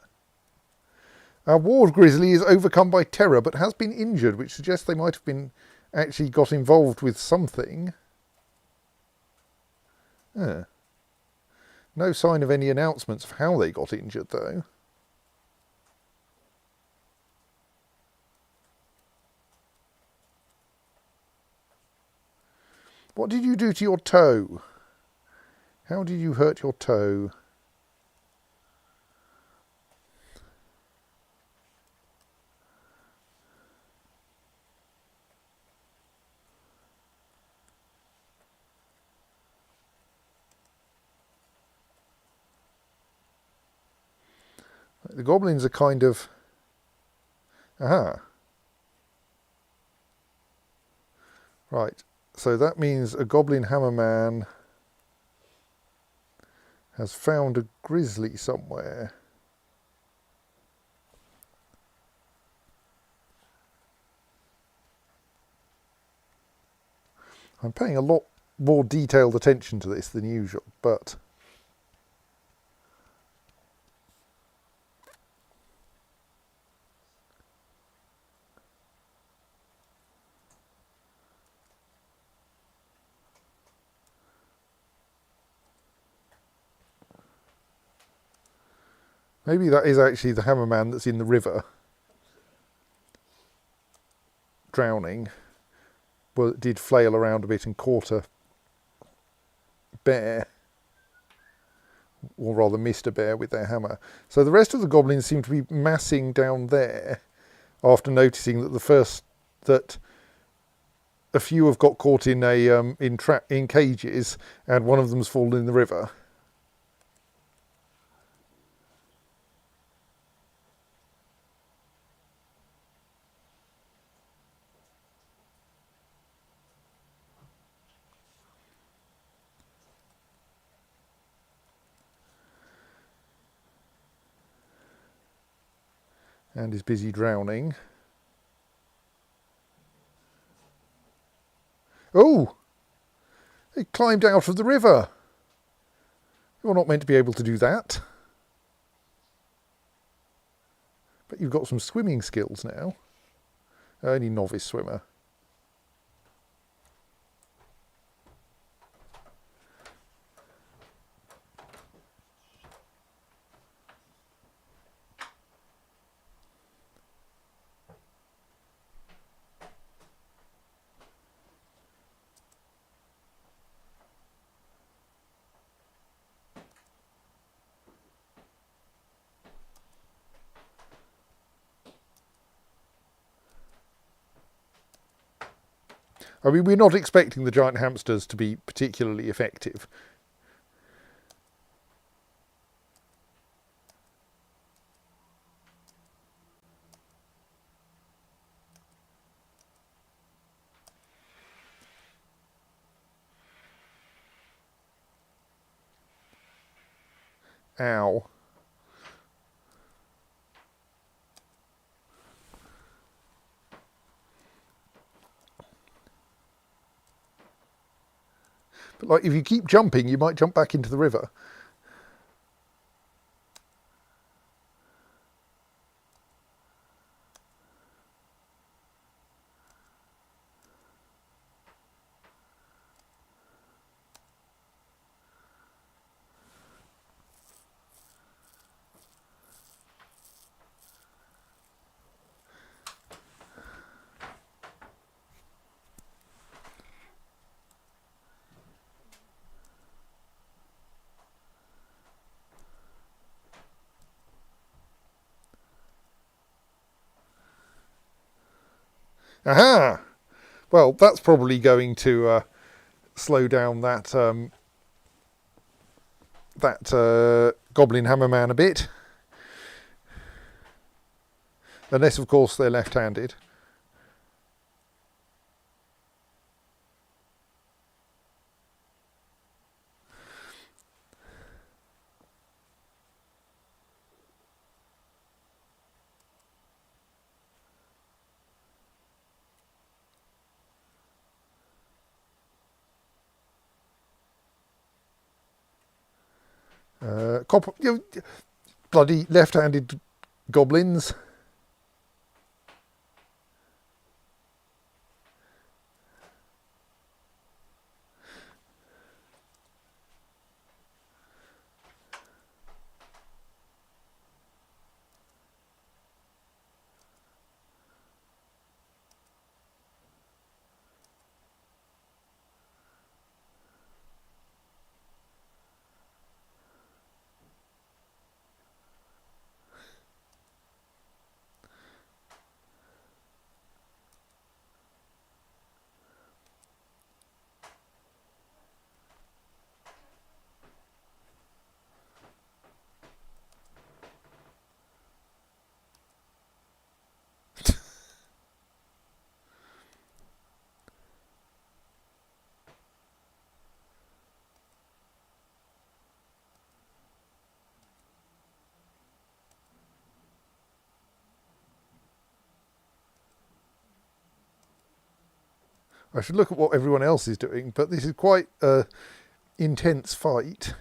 Our ward grizzly is overcome by terror, but has been injured, which suggests they might have been actually got involved with something. No sign of any announcements of how they got injured, though. What did you do to your toe? How did you hurt your toe? The goblins are kind of... Aha. Right. So that means a goblin hammerman has found a grizzly somewhere. I'm paying a lot more detailed attention to this than usual, but... Maybe that is actually the hammerman that's in the river, drowning, but did flail around a bit and caught a bear. or rather Mr. Bear with their hammer. So the rest of the goblins seem to be massing down there after noticing that a few have got caught in in cages and one of them's fallen in the river. And is busy drowning. Oh! They climbed out of the river. You're not meant to be able to do that. But you've got some swimming skills now. Only novice swimmer. I mean, we're not expecting the giant hamsters to be particularly effective. Ow. But like, if you keep jumping, you might jump back into the river. Aha! Well, that's probably going to slow down that goblin hammerman a bit. Unless, of course, they're left-handed. Bloody left-handed goblins. I should look at what everyone else is doing, but this is quite an intense fight.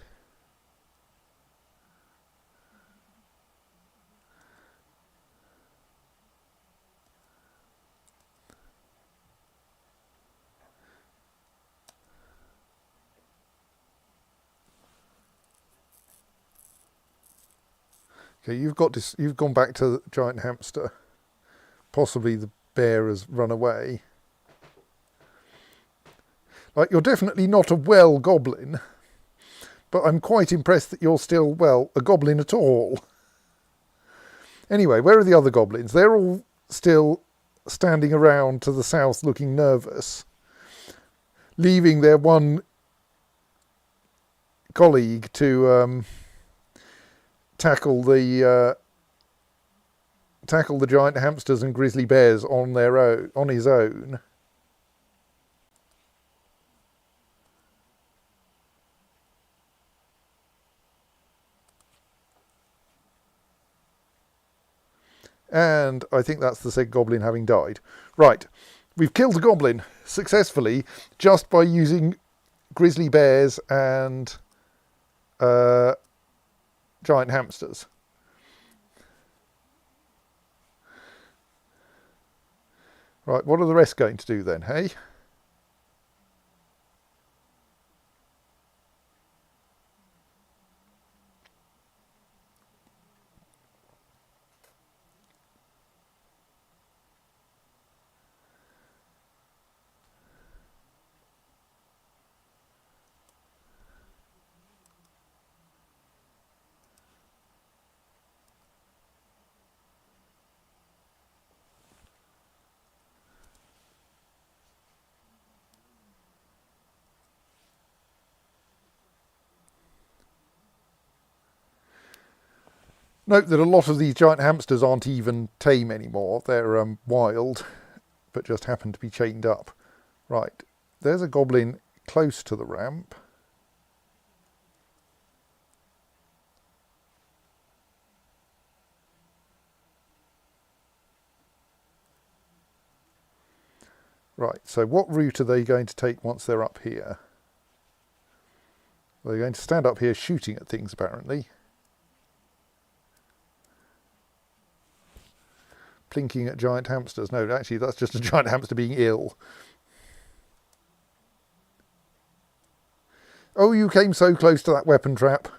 Okay, you've gone back to the giant hamster. Possibly the bear has run away. Like, you're definitely not a well goblin, But I'm quite impressed that you're still, well, a goblin at all. Anyway, where are the other goblins? They're all still standing around to the south looking nervous, leaving their one colleague to tackle the giant hamsters and grizzly bears on their own, on his own. And I think that's the said goblin having died. Right, we've killed a goblin successfully just by using grizzly bears and giant hamsters. Right, what are the rest going to do then, hey? Note that a lot of these giant hamsters aren't even tame anymore. They're wild, but just happen to be chained up. Right, there's a goblin close to the ramp. Right, so what route are they going to take once they're up here? Well, they're going to stand up here shooting at things, apparently. Plinking at giant hamsters. No, actually, that's just a giant hamster being ill. Oh, you came so close to that weapon trap.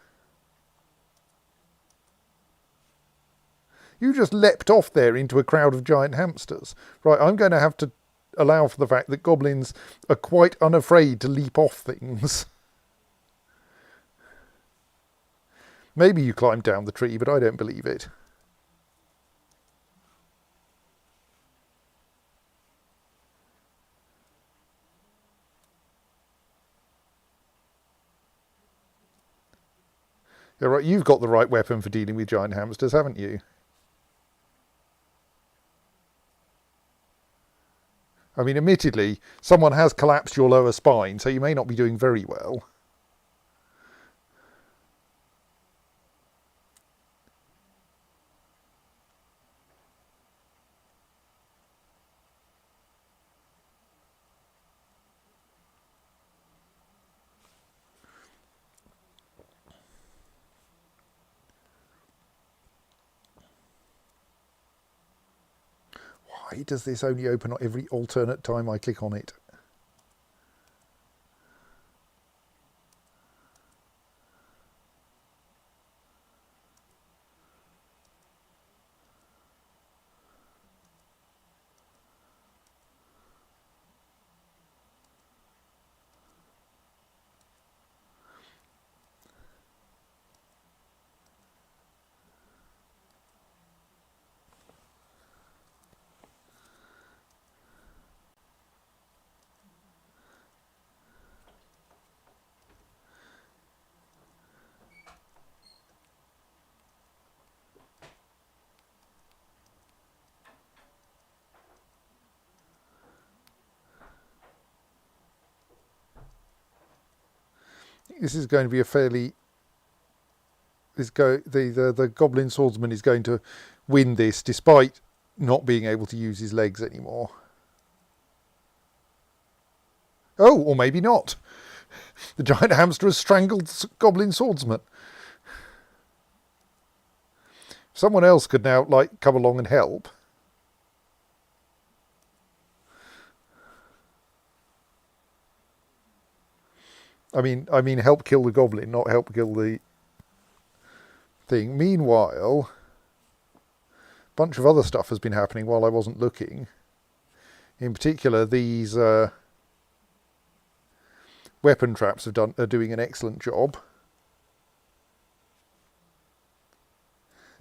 You just leapt off there into a crowd of giant hamsters. Right, I'm going to have to allow for the fact that goblins are quite unafraid to leap off things. Maybe you climbed down the tree, but I don't believe it. Yeah, right, you've got the right weapon for dealing with giant hamsters, haven't you? I mean, admittedly, someone has collapsed your lower spine, so you may not be doing very well. Why does this only open every alternate time I click on it? This is going to be a fairly... The goblin swordsman is going to win this despite not being able to use his legs anymore. Oh, or maybe not. The giant hamster has strangled the goblin swordsman. Someone else could now, like, come along and help. I mean, help kill the goblin, not help kill the thing. Meanwhile, a bunch of other stuff has been happening while I wasn't looking. In particular, these weapon traps are doing an excellent job.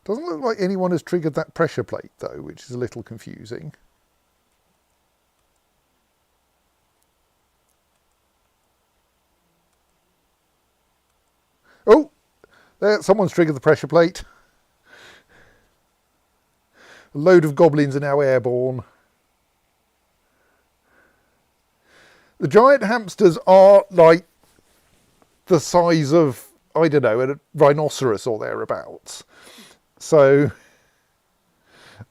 Doesn't look like anyone has triggered that pressure plate though, which is a little confusing. Oh, there, someone's triggered the pressure plate. A load of goblins are now airborne. The giant hamsters are like the size of, I don't know, a rhinoceros or thereabouts. So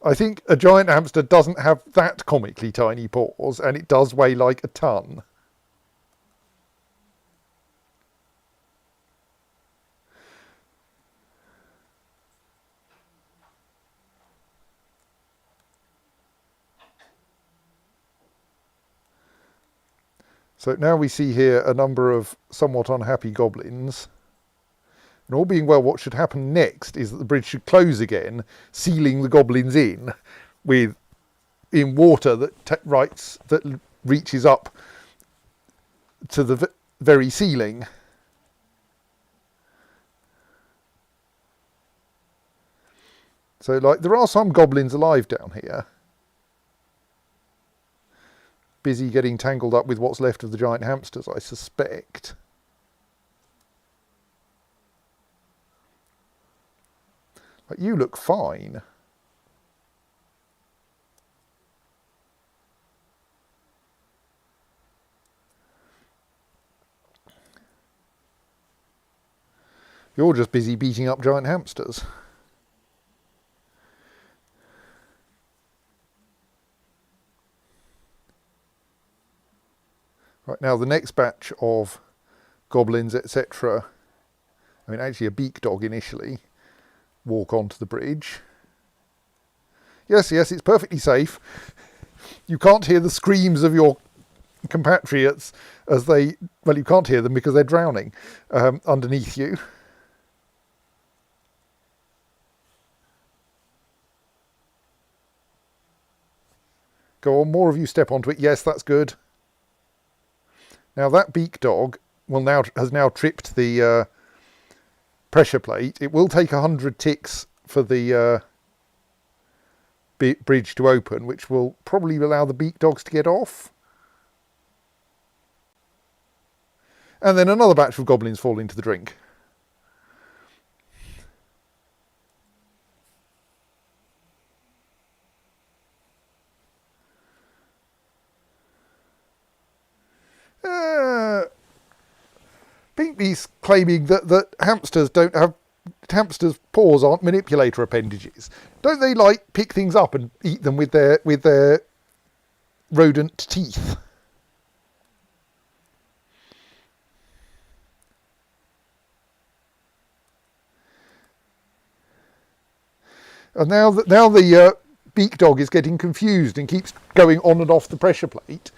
I think a giant hamster doesn't have that comically tiny paws, and it does weigh like a ton. So now we see here a number of somewhat unhappy goblins. And all being well, what should happen next is that the bridge should close again, sealing the goblins in water that reaches up to the very ceiling. So, like, there are some goblins alive down here, busy getting tangled up with what's left of the giant hamsters, I suspect. But you look fine. You're just busy beating up giant hamsters. Right, now the next batch of goblins, etc. I mean, actually a beak dog initially. Walk onto the bridge. Yes, it's perfectly safe. You can't hear the screams of your compatriots as they... Well, you can't hear them because they're drowning underneath you. Go on, more of you step onto it. Yes, that's good. Now that beak dog has now tripped the pressure plate. It will take 100 ticks for the bridge to open, which will probably allow the beak dogs to get off. And then another batch of goblins fall into the drink. Pinkney's claiming that hamsters paws aren't manipulator appendages. Don't they like pick things up and eat them with their rodent teeth? And now the beak dog is getting confused and keeps going on and off the pressure plate.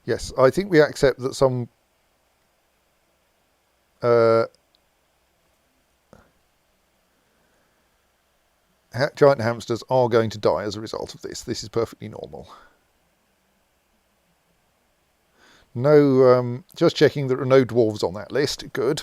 Yes, I think we accept that some giant hamsters are going to die as a result of this. This is perfectly normal. No, just checking there are no dwarves on that list. Good.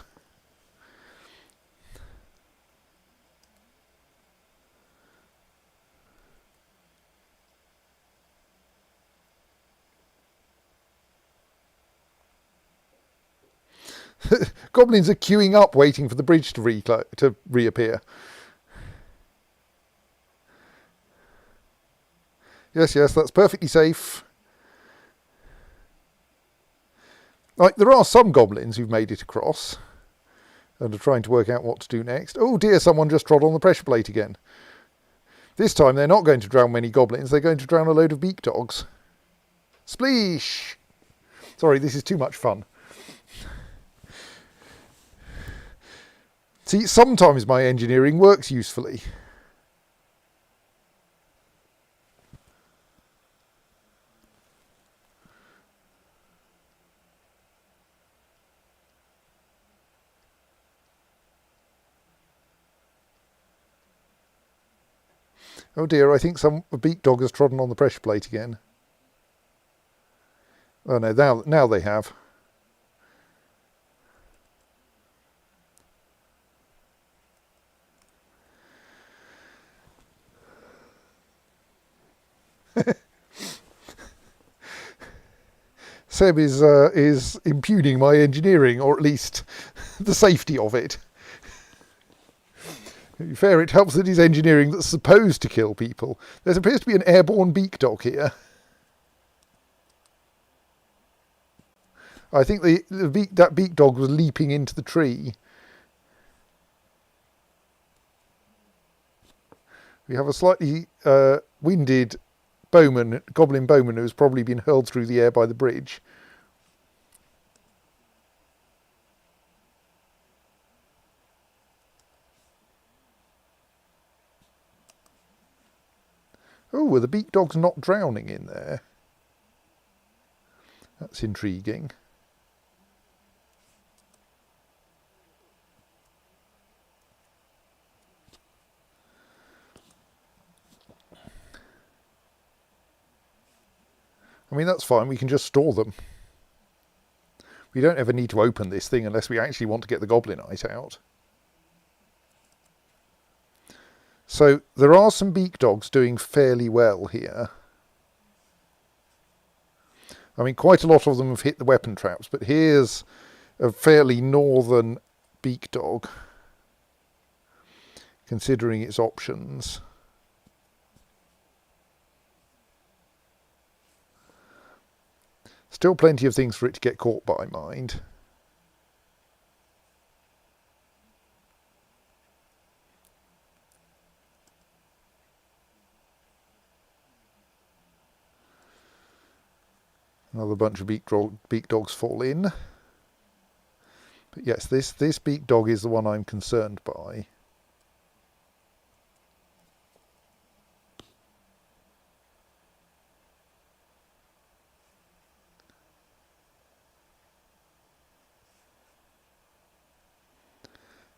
Goblins are queuing up, waiting for the bridge to reappear. Yes, that's perfectly safe. Like, there are some goblins who've made it across and are trying to work out what to do next. Oh dear, someone just trod on the pressure plate again. This time they're not going to drown many goblins, they're going to drown a load of beak dogs. Spleesh! Sorry, this is too much fun. See, sometimes my engineering works usefully. Oh dear, I think a beak dog has trodden on the pressure plate again. Oh no, now they have. Seb is impugning my engineering, or at least the safety of it. To be fair, it helps that he's engineering that's supposed to kill people. There appears to be an airborne beak dog here. I think that beak dog was leaping into the tree. We have a slightly winded goblin bowman, who's probably been hurled through the air by the bridge. Oh, well, the beak dog's not drowning in there. That's intriguing. I mean, that's fine, we can just store them. We don't ever need to open this thing unless we actually want to get the goblinite out. So there are some beak dogs doing fairly well here. I mean, quite a lot of them have hit the weapon traps, but here's a fairly northern beak dog, considering its options. Still plenty of things for it to get caught by, mind. Another bunch of beak dogs fall in. But yes, this beak dog is the one I'm concerned by.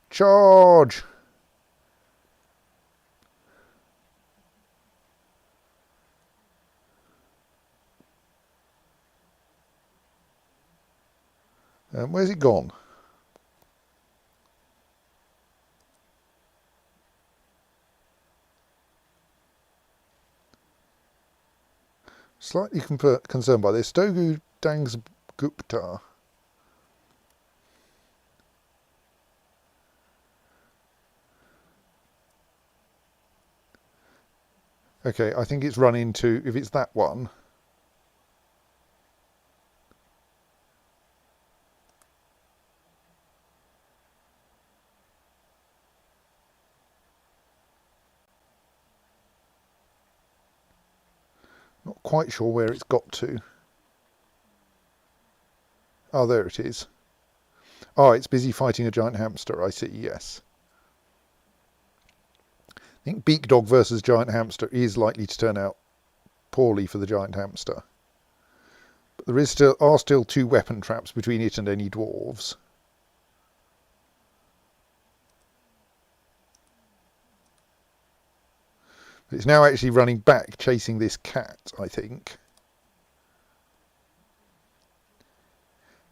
Charge! Where's it gone? Slightly concerned by this. Dogu Dangs Gupta. Okay, I think it's run into, if it's that one. Not quite sure where it's got to. Oh, there it is. Oh, it's busy fighting a giant hamster, I see, yes. I think beak dog versus giant hamster is likely to turn out poorly for the giant hamster. But there are still 2 weapon traps between it and any dwarves. It's now actually running back, chasing this cat, I think.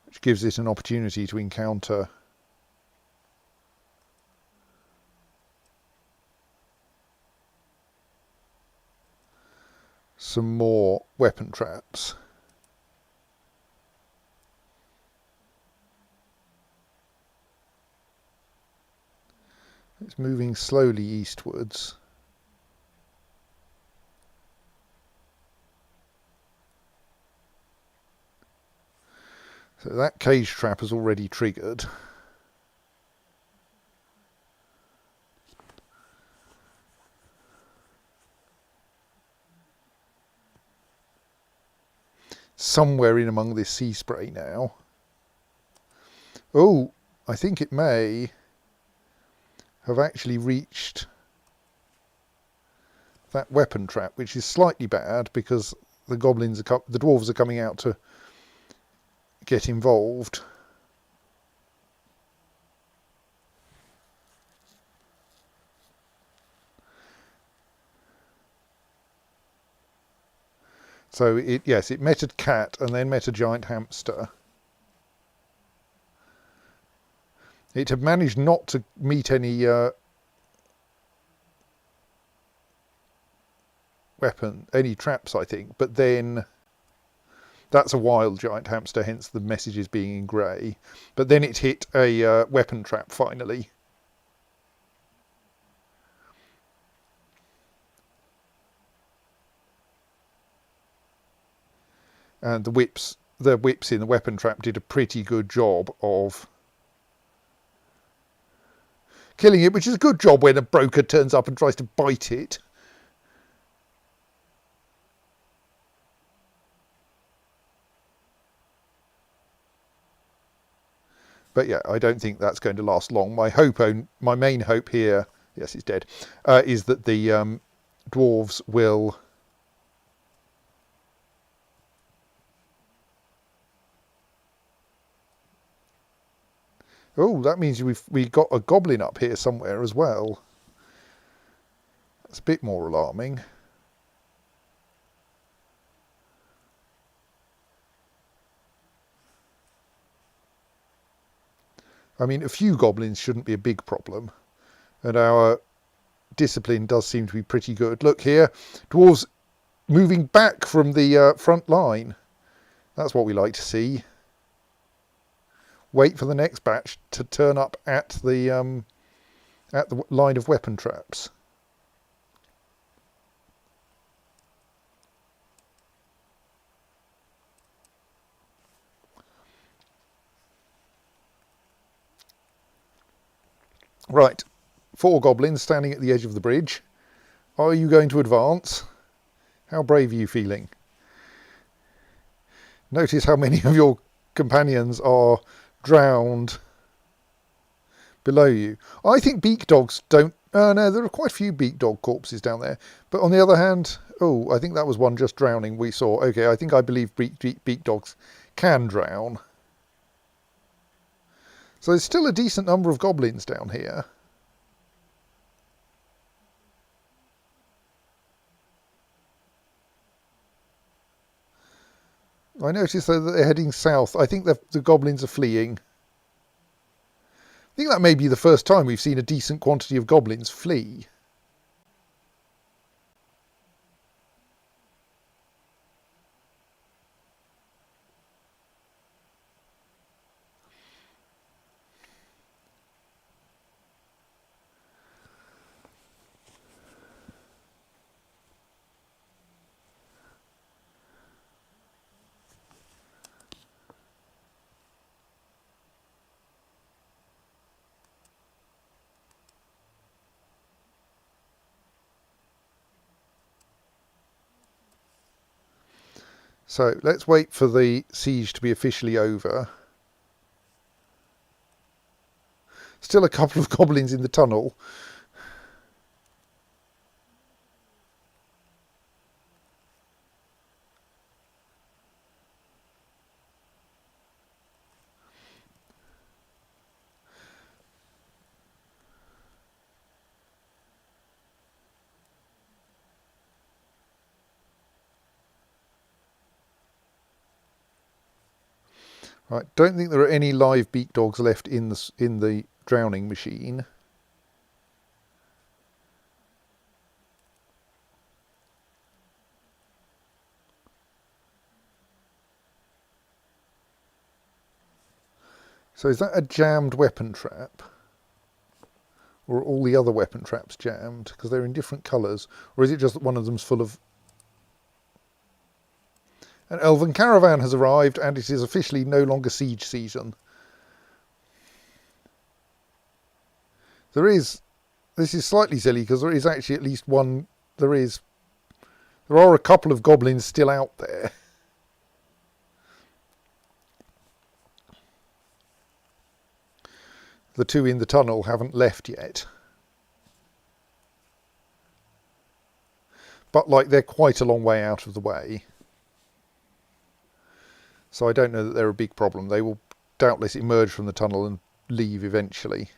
Which gives it an opportunity to encounter some more weapon traps. It's moving slowly eastwards. So that cage trap has already triggered. Somewhere in among this sea spray now. Oh, I think it may have actually reached that weapon trap, which is slightly bad because the dwarves are coming out to get involved. So yes, it met a cat and then met a giant hamster. It had managed not to meet any any traps, I think, but then that's a wild giant hamster, hence the messages being in grey. But then it hit a weapon trap finally. And the whips in the weapon trap did a pretty good job of killing it, which is a good job when a broker turns up and tries to bite it. But yeah, I don't think that's going to last long. My main hope here, yes, it's dead, is that the dwarves will Oh, that means we got a goblin up here somewhere as well. That's a bit more alarming. I mean, a few goblins shouldn't be a big problem. And our discipline does seem to be pretty good. Look here, dwarves moving back from the front line. That's what we like to see. Wait for the next batch to turn up at the line of weapon traps. Right, 4 goblins standing at the edge of the bridge. Are you going to advance? How brave are you feeling? Notice how many of your companions are drowned below you. I think beak dogs don't... no, there are quite a few beak dog corpses down there. But on the other hand... Oh, I think that was one just drowning we saw. Okay, I believe beak dogs can drown. So there's still a decent number of goblins down here. I notice though that they're heading south. I think the goblins are fleeing. I think that may be the first time we've seen a decent quantity of goblins flee. So let's wait for the siege to be officially over. Still a couple of goblins in the tunnel. Right, don't think there are any live beak dogs left in the drowning machine. So is that a jammed weapon trap? Or are all the other weapon traps jammed? Because they're in different colours. Or is it just that one of them's full of... An elven caravan has arrived and it is officially no longer siege season. This is slightly silly because there is actually at least one, there are a couple of goblins still out there. The 2 in the tunnel haven't left yet. But they're quite a long way out of the way. So I don't know that they're a big problem. They will doubtless emerge from the tunnel and leave eventually.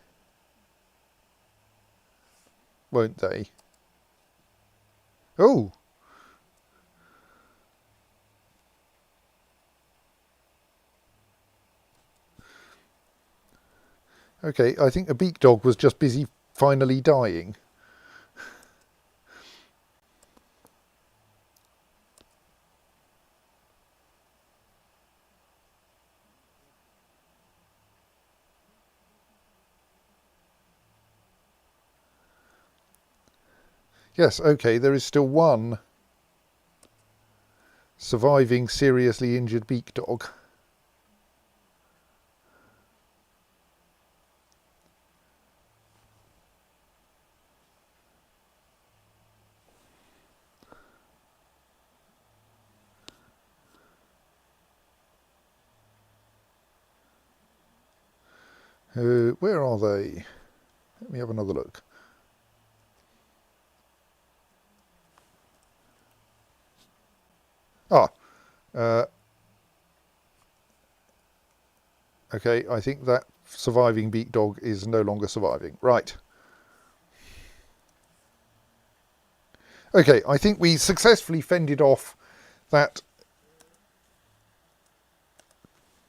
Won't they? Oh! Okay, I think a beak dog was just busy finally dying. Yes, okay, there is still one surviving seriously injured beak dog. Where are they? Let me have another look. Ah, okay, I think that surviving beak dog is no longer surviving. Right. Okay, I think we successfully fended off that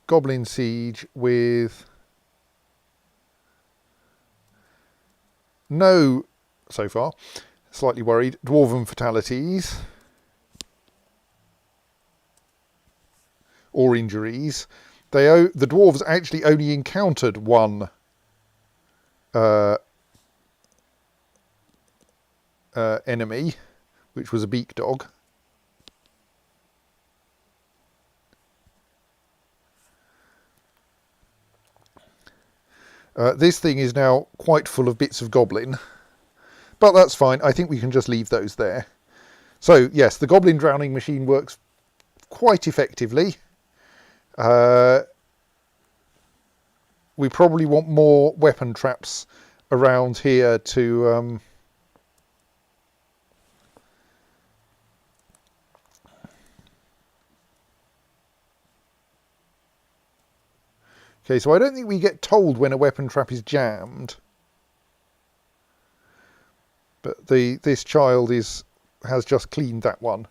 goblin siege with no, so far, slightly worried, dwarven fatalities or injuries. The dwarves actually only encountered one enemy, which was a beak dog. This thing is now quite full of bits of goblin, but that's fine. I think we can just leave those there. So yes, the goblin drowning machine works quite effectively. We probably want more weapon traps around here to okay, so I don't think we get told when a weapon trap is jammed. But this child has just cleaned that one.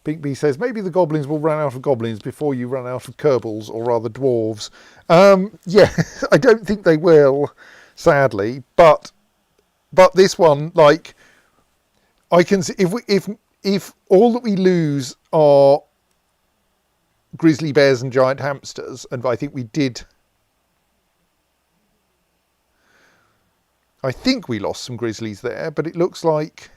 Pink Bee says, maybe the goblins will run out of goblins before you run out of Kerbals, or rather dwarves. Yeah, I don't think they will, sadly. But this one, like, I can see if all that we lose are grizzly bears and giant hamsters, and I think we did. I think we lost some grizzlies there, but it looks like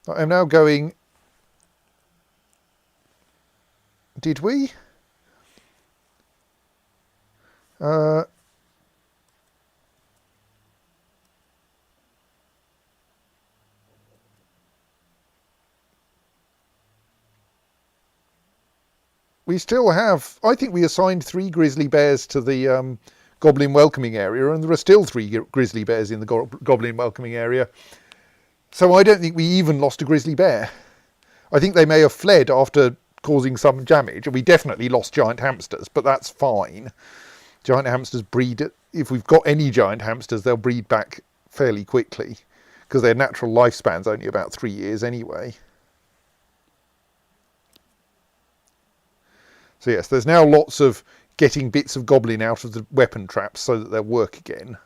I'm now going. Did we? We still have. I think we assigned 3 grizzly bears to the goblin welcoming area, and there are still 3 grizzly bears in the goblin welcoming area. So I don't think we even lost a grizzly bear. I think they may have fled after causing some damage, and we definitely lost giant hamsters, but that's fine. Giant hamsters breed, if we've got any giant hamsters, they'll breed back fairly quickly, because their natural lifespan's only about 3 years anyway. So yes, there's now lots of getting bits of goblin out of the weapon traps so that they'll work again.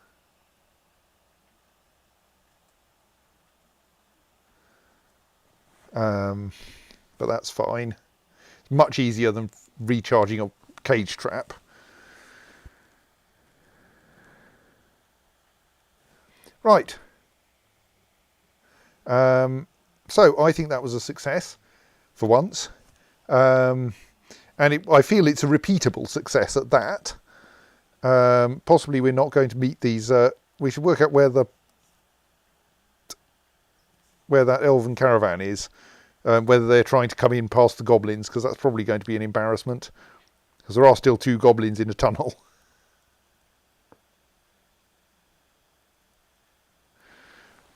But that's fine. It's much easier than recharging a cage trap. Right. So I think that was a success for once. And I feel it's a repeatable success at that. Possibly we're not going to meet these. We should work out where that elven caravan is. Whether they're trying to come in past the goblins, because that's probably going to be an embarrassment. Because there are still 2 goblins in a tunnel.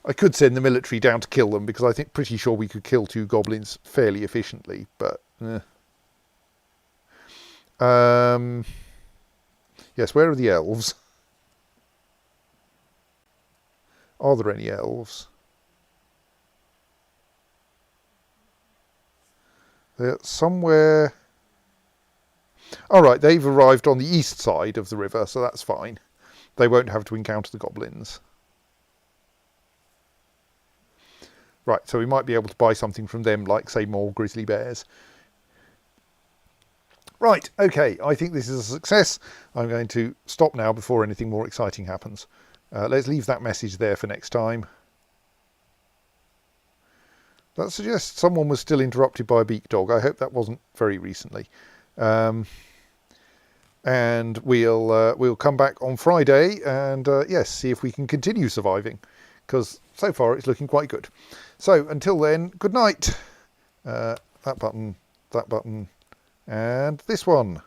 I could send the military down to kill them, because I think pretty sure we could kill 2 goblins fairly efficiently. But yes, where are the elves? Are there any elves? They're somewhere. All right, they've arrived on the east side of the river, so that's fine. They won't have to encounter the goblins. Right, so we might be able to buy something from them, like, say, more grizzly bears. Right, okay, I think this is a success. I'm going to stop now before anything more exciting happens. Let's leave that message there for next time. That suggests someone was still interrupted by a beak dog. I hope that wasn't very recently. And we'll come back on Friday and yes, see if we can continue surviving, because so far it's looking quite good. So until then, good night. That button, and this one.